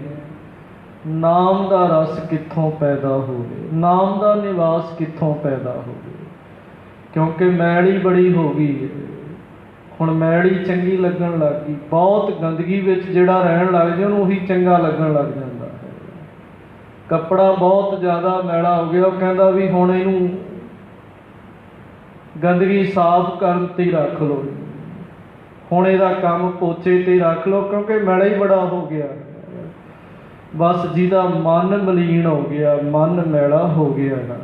ਨਾਮ ਦਾ ਰਸ ਕਿੱਥੋਂ ਪੈਦਾ ਹੋਵੇ, ਨਾਮ ਦਾ ਨਿਵਾਸ ਕਿੱਥੋਂ ਪੈਦਾ ਹੋਵੇ। क्योंकि मैली बड़ी हो गई है। हुण मैली चंगी लगन लग गई। बहुत गंदगी विच जिहड़ा रहन लग जाए उहनूं उही चंगा लगन लग जांदा है। कपड़ा बहुत ज़्यादा मैला हो गया, वो कहंदा भी हुण इहनूं गंदगी साफ करन ते ही रख लो, हुण इहदा काम पोचे ते ही रख लो, क्योंकि मैला ही बड़ा हो गया। बस जिहदा मन मलीन हो गया, मन मैला हो गया ना,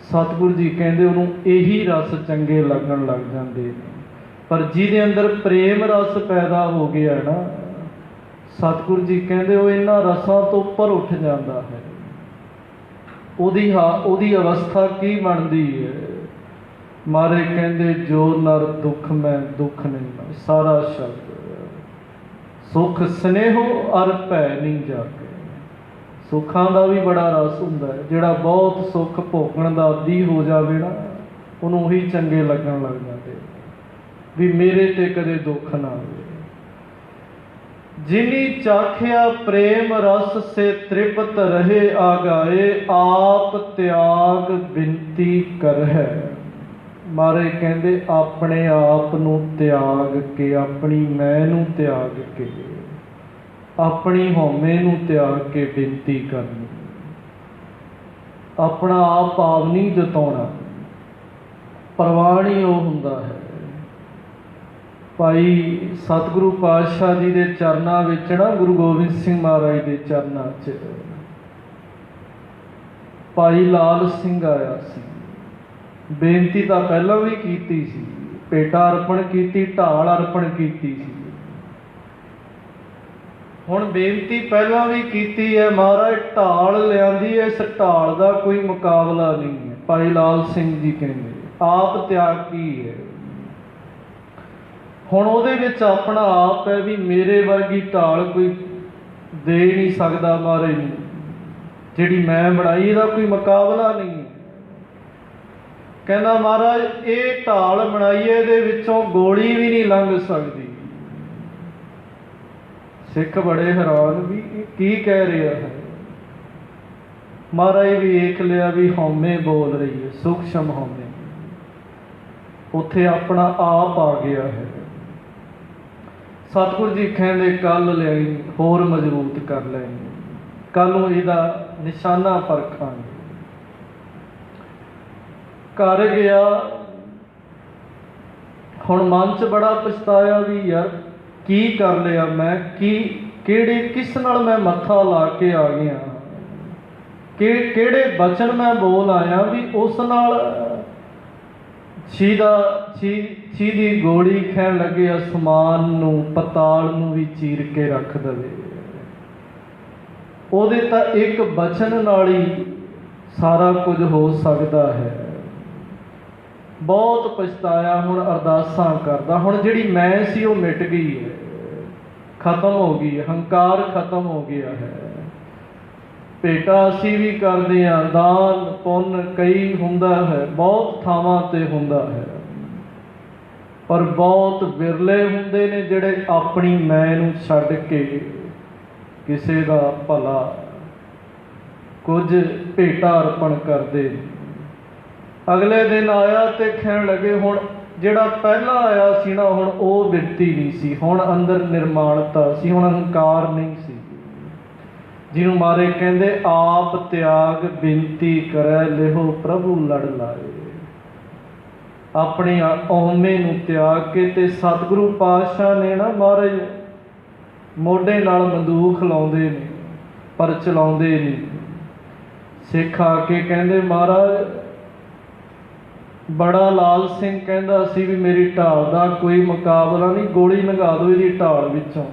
सतगुरु जी कहते उन्होंने यही रस चंगे लगन लग जाते हैं। पर जिहदे अंदर प्रेम रस पैदा हो गया ना, सतगुरु जी कहते वो इन्हां रसां तो उपर उठ जाता है। उहदी अवस्था की बनती है? मारे कहते जो नर दुख मैं दुख नहीं, सारा शब्द सुख स्नेहो अर भै नहीं जाके। सुखां का भी बड़ा रस हुंदा है। जिहड़ा बहुत सुख भोगण दा आदी हो जावे ना, उहनूं ही चंगे लगन लग जाते भी मेरे ते कदे दुख ना आवे। जिनी चाखिया प्रेम रस से तृप्त रहे आगाए, आप त्याग बिनती करहै। मारे कहते अपने आप नूं त्याग के, अपनी मैं नूं त्याग के, अपनी हौमे नूं त्याग के बेनती करनी। अपना आप भाव नहीं जताउणा, प्रवान ही वो हुंदा है। भाई सतगुरु पातशाह जी के चरणों विच ना, गुरु गोबिंद सिंह महाराज के चरणों च भाई लाल सिंह आया सी। बेनती तो पहला भी कीती सी, भेटा अर्पण की, ढाल अर्पण की सी। हुण बेनती पहला भी की है, महाराज ढाल लियांदी है, इस ढाल का कोई मुकाबला नहीं है। भाई लाल सिंह जी कहते आप त्याग की है। हुण उहदे विच अपना आप है भी मेरे वर्गी ढाल कोई दे नहीं सकता महाराज नूं, जिहड़ी मैं बनाई इहदा कोई मुकाबला नहीं है। कहना महाराज ये ढाल बनाई है, इहदे विचों गोली भी नहीं लंघ सकती। सिख बड़े हैरान भी की कह रहा है। महाराज भी देख लिया भी हौमे बोल रही है, सूक्ष्म हौमे, उत्थे अपना आप आ गया है। सतगुरु जी कहते कल लियाई होर मजबूत कर लेंगे, कल नूं इहदा निशाना परखांगे। कर गया हुण मन च बड़ा पछताया भी यार की कर लिया मैं, की किहड़े किस नाल मैं मत्था ला के आ गया, किहड़े बचन मैं बोल आया भी उस नाल दी गोली खैन लगे आसमान नूं पताल नूं भी चीर के रख दवे। उहदे तां एक बचन नाल ही सारा कुछ हो सकता है। बहुत पछताया, हुण अरदासां करदा। हुण जिहड़ी मैं सी वो मिट गई है, खत्म हो गई है, हंकार खत्म हो गया है। भेटा असीं भी करदे हां, दान पुण्य कई हुंदा है, बहुत थावां ते हुंदा है, पर बहुत विरले हुंदे ने जिहड़े अपनी मैं नूं छड्ड के किसे दा भला कुछ भेटा अर्पण करदे। अगले दिन आया तो कहण लगे हुण जिहड़ा पहला आया सी ना, हुण वो बिरती नहीं सी, हुण अंदर निर्माणता सी, हुण हंकार नहीं सी। जिन्हों मारे कहते आप त्याग बिनती करे, लिहो प्रभु लड़ लाए। अपने औमे नूं त्याग के ते सतगुरु पातशाह ने ना महाराज मोढे नाल बंदूक लाउंदे ने पर चलाउंदे नहीं। सिख आके कहते महाराज बड़ा लाल सिंह कहता सी भी मेरी ढाल का कोई मुकाबला नहीं, गोली लंघा दो इसकी ढाल विचों।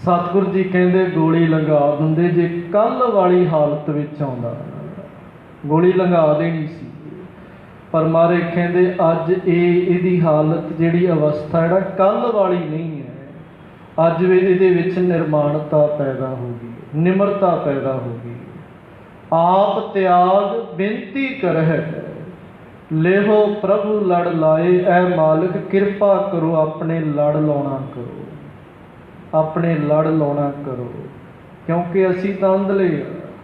सतगुरु जी कहते गोली लंघा दिंदे जे कल वाली हालत विच आउंदा, गोली लंघा देनी सी। पर मारे कहते अज इहदी हालत जिहड़ी अवस्था है कल वाली नहीं है, अज भी इहदे विच निर्माणता पैदा होगी, निमरता पैदा होगी। आप त्याग बिनती करहै, लेहो प्रभु लड़ लाए। ऐ मालिक कृपा करो, अपने लड़ लाउणा करो, अपने लड़ लाउणा करो, क्योंकि असी तो अंधले,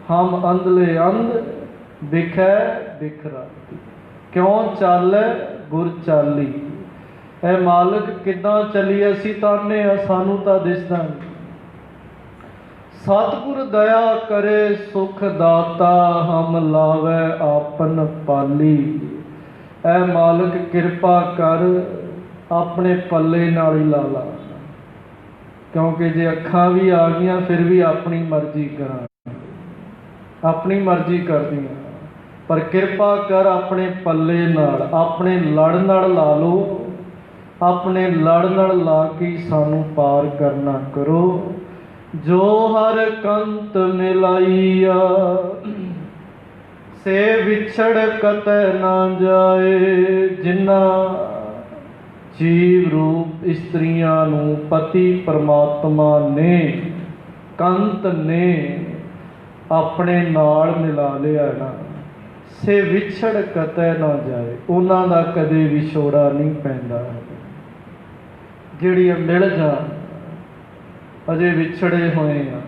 हम अंधले अंध दिखै बिखरा क्यों चालै गुर चाली। ऐ मालिक किदां चली असी ताने आ सानू तां दिसदा नहीं। सतगुर दया करे सुख दाता हम लावे आपन पाली। ऐ मालिक किरपा कर अपने पल्ले नाल ही ला ला, क्योंकि जे अखां भी आ गईयां फिर भी अपनी मर्जी करा, अपनी मर्जी करदियां, पर किरपा कर अपने पल्ले नाल अपने लड़ नाल ला लो, अपने लड़ नाल ला के सानू पार करना करो। जो हर कंत मिलाइया से विछड़ कतै ना जाए। जिन्ना जीव रूप इस्त्रियां नूं पति परमात्मा ने कंत ने अपने नाल मिला लिया ना, से विछड़ कतै ना जाए, उन्हां दा कदे विछोड़ा नहीं पैंदा। जिहड़ियां मिल जाण अजे विछड़े होए आ,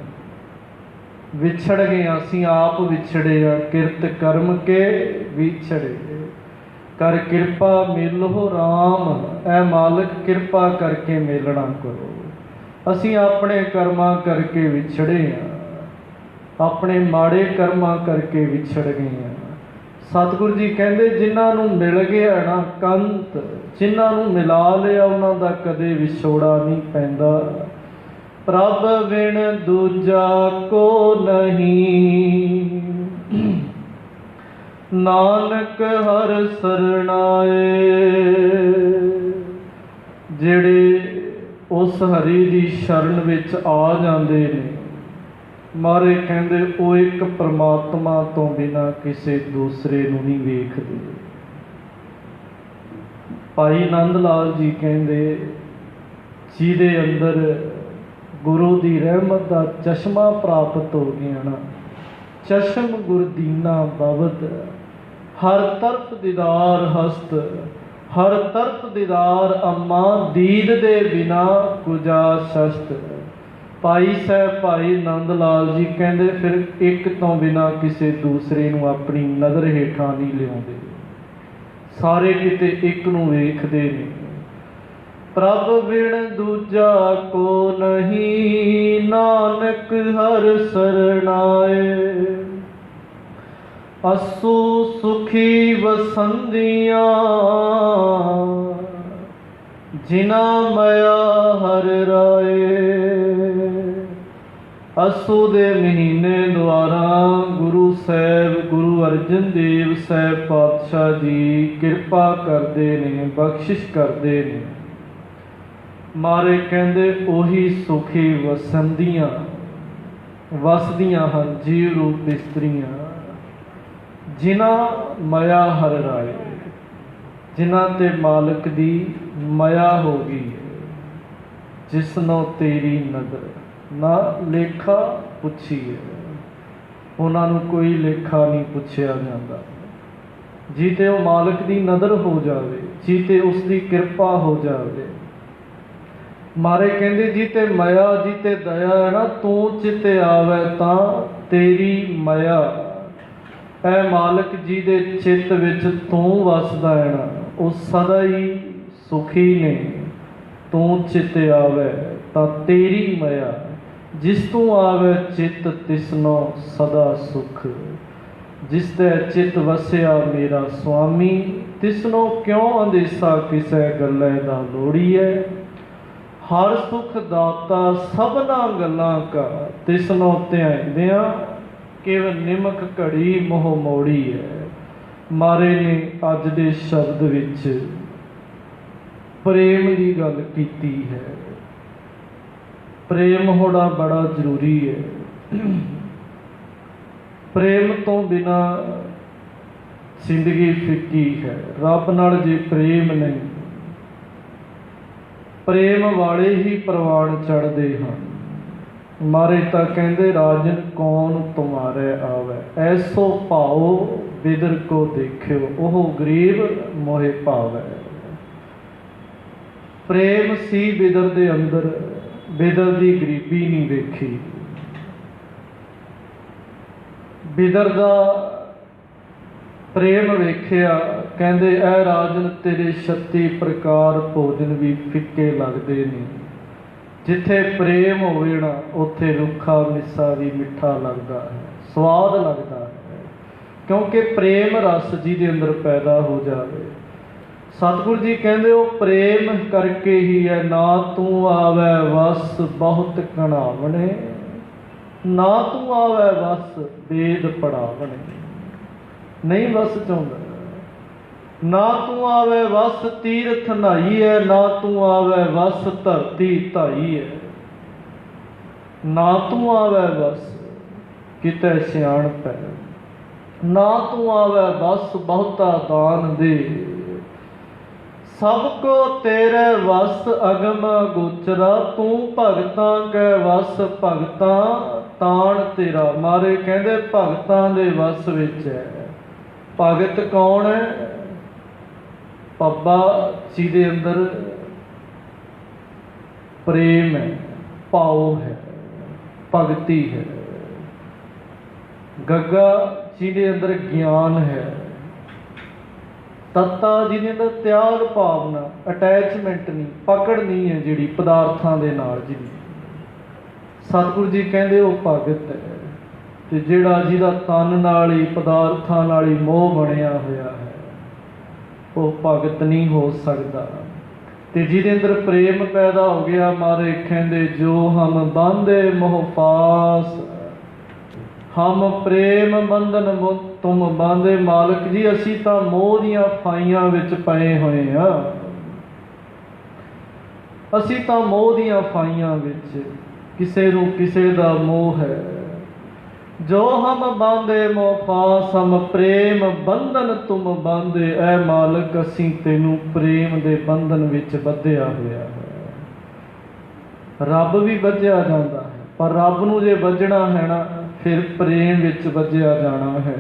विछड़ गए असीं आप विछड़े आ, किरत कर्म के विछड़े कर किरपा मिलो राम। ऐ मालिक किरपा करके मिलना करो। असीं अपने कर्मां करके विछड़े आ, अपने माड़े कर्मां करके विछड़ गए हैं। सतगुरु जी कहते जिन्हां नूं मिल गया ना कंत, जिन्हां नूं मिला लिया उन्हां दा कदे विछोड़ा नहीं पैंदा। प्रभ बिन दूजा को नहीं, नानक हर सरनाए। जिहड़े उस हरि दी शरण विच आ जांदे ने, मारे कहंदे वो एक परमात्मा तो बिना किसी दूसरे नूं नहीं वेखदे। भाई नंद लाल जी कहंदे जिहदे अंदर गुरु दी रहमत दा चश्मा प्राप्त हो गया ना, चश्म गुरदीना बाबत हर तरफ दीदार हस्त, हर तरफ दीदार अम्मा दीद दे बिना कुजा शस्त। भाई साहब भाई नंद लाल जी कहते फिर एक तो बिना किसी दूसरे नूं अपनी नज़र हेठां नहीं लियाउंदे, सारे किते एक नूं वेखदे ने। प्रभ बिन दूजा को नहीं, नानक हर सरनाए। असु सुखी वसंदियां जिना मया हर राए। असू दे महीने द्वारा गुरु साहब गुरु अर्जन देव साहब पातशाह जी किरपा करते ने, बख्शिश करते ने। मारे कहते उही सुखी वसंदियां वसदियां हन जीव रूप इस्त्रियां जिन्ना मया हर राए, जिन्हां ते मालिक दी मया हो गई है। जिसनों तेरी नज़र ना लेखा पुछी है, उन्होंने कोई लेखा नहीं पुछया जाता। जी ते वो मालिक दी नज़र हो जाए, जी ते उसकी कृपा हो जाए। मारे कहते जी ते मया जी ते दया है ना, तू चिते आवे तां तेरी मया। ऐ मालिक जी दे चित विच तू वसदा है ना, वो सदा ही सुखी ने। तू चित आवे तां तेरी मया, जिस तू आवे चित तिसनो सदा सुख। जिस ते चित वसिया मेरा स्वामी, तिसनो क्यों अंदेसा किसै गल्लै दा लोड़ी है। हर सुख दाता सबना गल्लां का, तिसनो ध्यानदियां किव निमक घड़ी मोह मोड़ी है। मारे ने अज दे शब्द विच प्रेम की गल कीती है। प्रेम होना बड़ा जरूरी है। प्रेम तो बिना जिंदगी फिक्की है। रब नाल जे प्रेम नहीं, प्रेम वाले ही प्रवान चढ़ते हैं। मारे तां कहंदे राजन कौन तुम्हारे आवे, ऐसो भाओ बिदर को देखियो, ओह गरीब मोहे पावे। प्रेम सी बिदर दे अंदर, बिदर दी गरीबी नहीं देखी। बिदर दा ਪ੍ਰੇਮ ਵੇਖਿਆ, ਕਹਿੰਦੇ ਐ ਰਾਜਨ ਤੇਰੇ 36 ਪ੍ਰਕਾਰ ਭੋਜਨ ਵੀ ਫਿੱਕੇ ਲੱਗਦੇ ਨੇ। ਜਿੱਥੇ ਪ੍ਰੇਮ ਹੋਵੇ ਨਾ ਉੱਥੇ ਰੁੱਖਾ ਮਿੱਸਾ ਵੀ ਮਿੱਠਾ ਲੱਗਦਾ ਹੈ, ਸਵਾਦ ਲੱਗਦਾ ਹੈ, ਕਿਉਂਕਿ ਪ੍ਰੇਮ ਰਸ ਜਿਹਦੇ ਅੰਦਰ ਪੈਦਾ ਹੋ ਜਾਵੇ। ਸਤਿਗੁਰੂ ਜੀ ਕਹਿੰਦੇ ਉਹ ਪ੍ਰੇਮ ਕਰਕੇ ਹੀ ਹੈ। ਨਾ ਤੂੰ ਆਵੈ ਵਸ ਬਹੁਤ ਘਣਾਵਣੇ, ਨਾ ਤੂੰ ਆਵੈ ਵਸ ਵੇਦ ਪੜਾਵਣੇ। ਨਹੀਂ ਵਸ ਚਾਹੁੰਦਾ। ਨਾ ਤੂੰ ਆਵੈ ਵਸ ਤੀਰਥ ਨਹਾਈ ਹੈ, ਨਾ ਤੂੰ ਆਵੈ ਵਸ ਧਰਤੀ ਧਾਈ ਹੈ। ਨਾ ਤੂੰ ਆਵੈ ਵਸ ਕਿਤੇ ਸਿਆਣਪ ਹੈ, ਨਾ ਤੂੰ ਆਵੈ ਵਸ ਬਹੁਤਾ ਦਾਨ ਦੇ। ਸਭ ਕੋ ਤੇਰੇ ਵਸ ਅਗਮ ਗੋਚਰਾ, ਤੂੰ ਭਗਤਾਂ ਕੈ ਵਸ ਭਗਤਾਂ ਤਾਣ ਤੇਰਾ। ਮਾਰੇ ਕਹਿੰਦੇ ਭਗਤਾਂ ਦੇ ਵਸ ਵਿੱਚ ਹੈ। ਭਗਤ ਕੌਣ ਹੈ? ਪੱਬਾ ਜਿਹਦੇ ਅੰਦਰ ਪ੍ਰੇਮ ਹੈ, ਭਾਉ ਹੈ, ਭਗਤੀ ਹੈ। ਗੱਗਾ ਜਿਹਦੇ ਅੰਦਰ ਗਿਆਨ ਹੈ। ਤੱਤਾ ਜਿਹਦੇ ਅੰਦਰ ਤਿਆਗ ਭਾਵਨਾ, ਅਟੈਚਮੈਂਟ ਨਹੀਂ, ਪਕੜ ਨਹੀਂ ਹੈ ਜਿਹੜੀ ਪਦਾਰਥਾਂ ਦੇ ਨਾਲ। ਜਿਹਦੀ ਸਤਿਗੁਰੂ ਜੀ ਕਹਿੰਦੇ ਉਹ ਭਗਤ ਹੈ। ਤੇ ਜਿਹੜਾ ਜਿਹਦਾ ਤਨ ਨਾਲ ਹੀ ਪਦਾਰਥਾਂ ਨਾਲ ਹੀ ਮੋਹ ਬਣਿਆ ਹੋਇਆ ਹੈ ਉਹ ਭਗਤ ਨਹੀਂ ਹੋ ਸਕਦਾ। ਤੇ ਜਿਹਦੇ ਅੰਦਰ ਪ੍ਰੇਮ ਪੈਦਾ ਹੋ ਗਿਆ, ਮਾਰੇ ਕਹਿੰਦੇ ਜੋ ਹਮ ਬਾਂਧੇ ਮੋਹ ਪਾਸ, ਹਮ ਪ੍ਰੇਮ ਬੰਧਨ ਤੁਮ ਬਾਂਧੇ। ਮਾਲਕ ਜੀ ਅਸੀਂ ਤਾਂ ਮੋਹ ਦੀਆਂ ਫਾਈਆਂ ਵਿੱਚ ਪਏ ਹੋਏ ਹਾਂ। ਅਸੀਂ ਤਾਂ ਮੋਹ ਦੀਆਂ ਫਾਈਆਂ ਵਿੱਚ, ਕਿਸੇ ਨੂੰ ਕਿਸੇ ਦਾ ਮੋਹ ਹੈ। ਜੋ ਹਮ ਬਾਂਧੇ ਮੋਹ ਪਾਸ, ਹਮ ਪ੍ਰੇਮ ਬੰਧਨ ਤੁਮ ਬਾਂਧੇ। ਐ ਮਾਲਕ ਅਸੀਂ ਤੈਨੂੰ ਪ੍ਰੇਮ ਦੇ ਬੰਧਨ ਵਿੱਚ ਬੱਧਿਆ ਹੋਇਆ ਹੈ। ਰੱਬ ਵੀ ਬੱਝਿਆ ਜਾਂਦਾ ਹੈ, ਪਰ ਰੱਬ ਨੂੰ ਜੇ ਬੱਝਣਾ ਹੈ ਨਾ ਫਿਰ ਪ੍ਰੇਮ ਵਿੱਚ ਬੱਝਿਆ ਜਾਣਾ ਹੈ।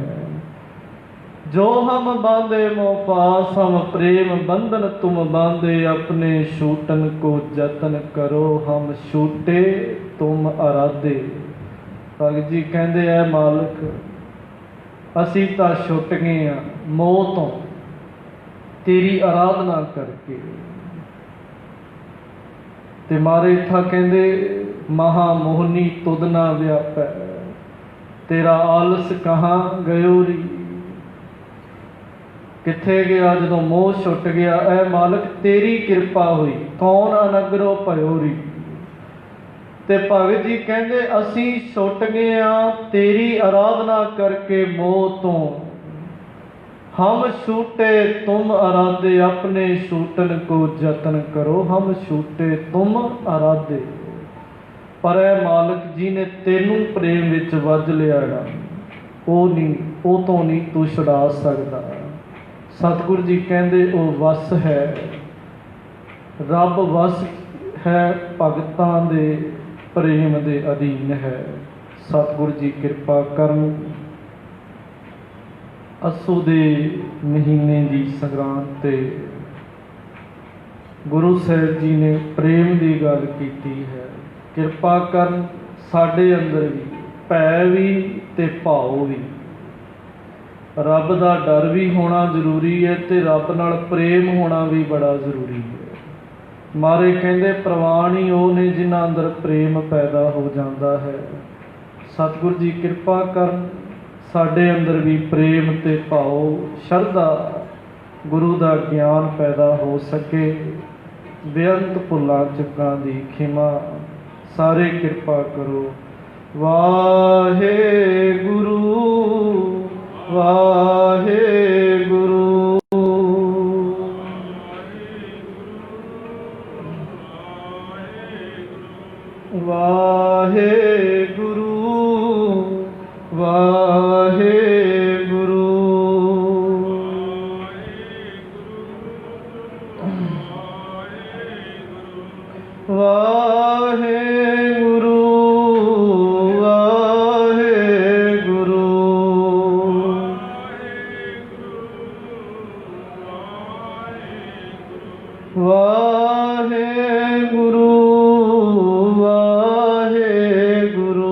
ਜੋ ਹਮ ਬਾਂਧੇ ਮੋਹ ਪਾਸ, ਹਮ ਪ੍ਰੇਮ ਬੰਧਨ ਤੁਮ ਬਾਂਧੇ। ਆਪਣੇ ਛੂਟਨ ਕੋ ਜਤਨ ਕਰੋ, ਹਮ ਛੂਟੇ ਤੁਮ ਅਰਾਧੇ। ਭਗਤ ਜੀ ਕਹਿੰਦੇ ਐ ਮਾਲਕ ਅਸੀਂ ਤਾਂ ਛੁੱਟ ਗਏ ਹਾਂ ਮੋਹ ਤੋਂ, ਤੇਰੀ ਆਰਾਧਨਾ ਕਰਕੇ। ਤੇ ਮਾਰੇ ਇੱਥਾ ਕਹਿੰਦੇ ਮਹਾ ਮੋਹਨੀ ਤੁਧ ਨਾ ਵਿਆਪੈ, ਤੇਰਾ ਆਲਸ ਕਹਾਂ ਗਇਓ ਰੀ। ਕਿੱਥੇ ਗਿਆ ਜਦੋਂ ਮੋਹ ਛੁੱਟ ਗਿਆ? ਐ ਮਾਲਕ ਤੇਰੀ ਕਿਰਪਾ ਹੋਈ, ਕੌਣ ਅਨਗਰੋ ਭਇਓ ਰੀ। ਤੇ ਭਗਤ ਜੀ ਕਹਿੰਦੇ ਅਸੀਂ ਛੁੱਟ ਗਏ ਹਾਂ ਤੇਰੀ ਆਰਾਧਨਾ ਕਰਕੇ ਮੋਹ ਤੋਂ। ਹਮ ਛੂਟੇ ਤੁਮ ਅਰਾਧੇ, ਆਪਣੇ ਛੂਟਨ ਕੋ ਜਤਨ ਕਰੋ, ਹਮ ਛੂਟੇ ਤੁਮ ਅਰਾਧੇ। ਪਰ ਇਹ ਮਾਲਕ ਜੀ ਨੇ ਤੈਨੂੰ ਪ੍ਰੇਮ ਵਿੱਚ ਵੱਜ ਲਿਆ ਨਾ, ਉਹ ਤੋਂ ਨਹੀਂ ਤੂੰ ਛੁਡਾ ਸਕਦਾ। ਸਤਿਗੁਰੂ ਜੀ ਕਹਿੰਦੇ ਉਹ ਵਸ ਹੈ, ਰੱਬ ਵਸ ਹੈ, ਭਗਤਾਂ ਦੇ ਪ੍ਰੇਮ ਦੇ ਅਧੀਨ ਹੈ। ਸਤਿਗੁਰੂ ਜੀ ਕਿਰਪਾ ਕਰਨ। ਅੱਸੂ ਦੇ ਮਹੀਨੇ ਦੀ ਸੰਗਰਾਂਦ ਤੇ ਗੁਰੂ ਸਾਹਿਬ ਜੀ ਨੇ ਪ੍ਰੇਮ ਦੀ ਗੱਲ ਕੀਤੀ ਹੈ। ਕਿਰਪਾ ਕਰਨ ਸਾਡੇ ਅੰਦਰ ਵੀ ਭੈ ਵੀ ਤੇ ਭਾਉ ਵੀ, ਰੱਬ ਦਾ ਡਰ ਵੀ ਹੋਣਾ ਜ਼ਰੂਰੀ ਹੈ ਤੇ ਰੱਬ ਨਾਲ ਪ੍ਰੇਮ ਹੋਣਾ ਵੀ ਬੜਾ ਜ਼ਰੂਰੀ ਹੈ। ਮਾਰੇ ਕਹਿੰਦੇ ਪ੍ਰਵਾਨ ਹੀ ਉਹ ਨੇ ਜਿਨ੍ਹਾਂ ਅੰਦਰ ਪ੍ਰੇਮ ਪੈਦਾ ਹੋ ਜਾਂਦਾ ਹੈ। ਸਤਿਗੁਰੂ ਜੀ ਕਿਰਪਾ ਕਰਨ ਸਾਡੇ ਅੰਦਰ ਵੀ ਪ੍ਰੇਮ ਤੇ ਭਾਉ, ਸ਼ਰਧਾ, ਗੁਰੂ ਦਾ ਗਿਆਨ ਪੈਦਾ ਹੋ ਸਕੇ। ਬੇਅੰਤ ਭੁੱਲਾਂ ਚੁੱਕਾਂ ਦੀ ਖਿਮਾ ਸਾਰੇ ਕਿਰਪਾ ਕਰੋ। ਵਾਹਿਗੁਰੂ ਵਾਹਿਗੁਰੂ ਵਾਹਿਗੁਰੂ ਵਾਹਿਗੁਰੂ ਵਾਹਿਗੁਰੂ ਵਾਹਿਗੁਰੂ ਵਾਹਿਗੁਰੂ ਵਾਹਿਗੁਰੂ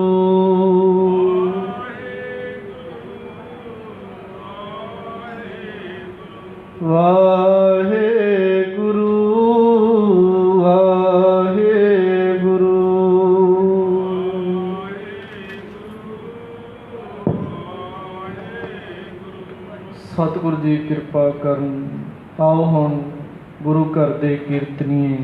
ਵਾਹਿਗੁਰੂ ਵਾਹਿਗੁਰੂ। ਸਤਿਗੁਰੂ ਜੀ ਕਿਰਪਾ ਕਰਨ। ਆਓ ਹੁਣ ਗੁਰੂ ਘਰ ਦੇ ਕੀਰਤਨੀਏ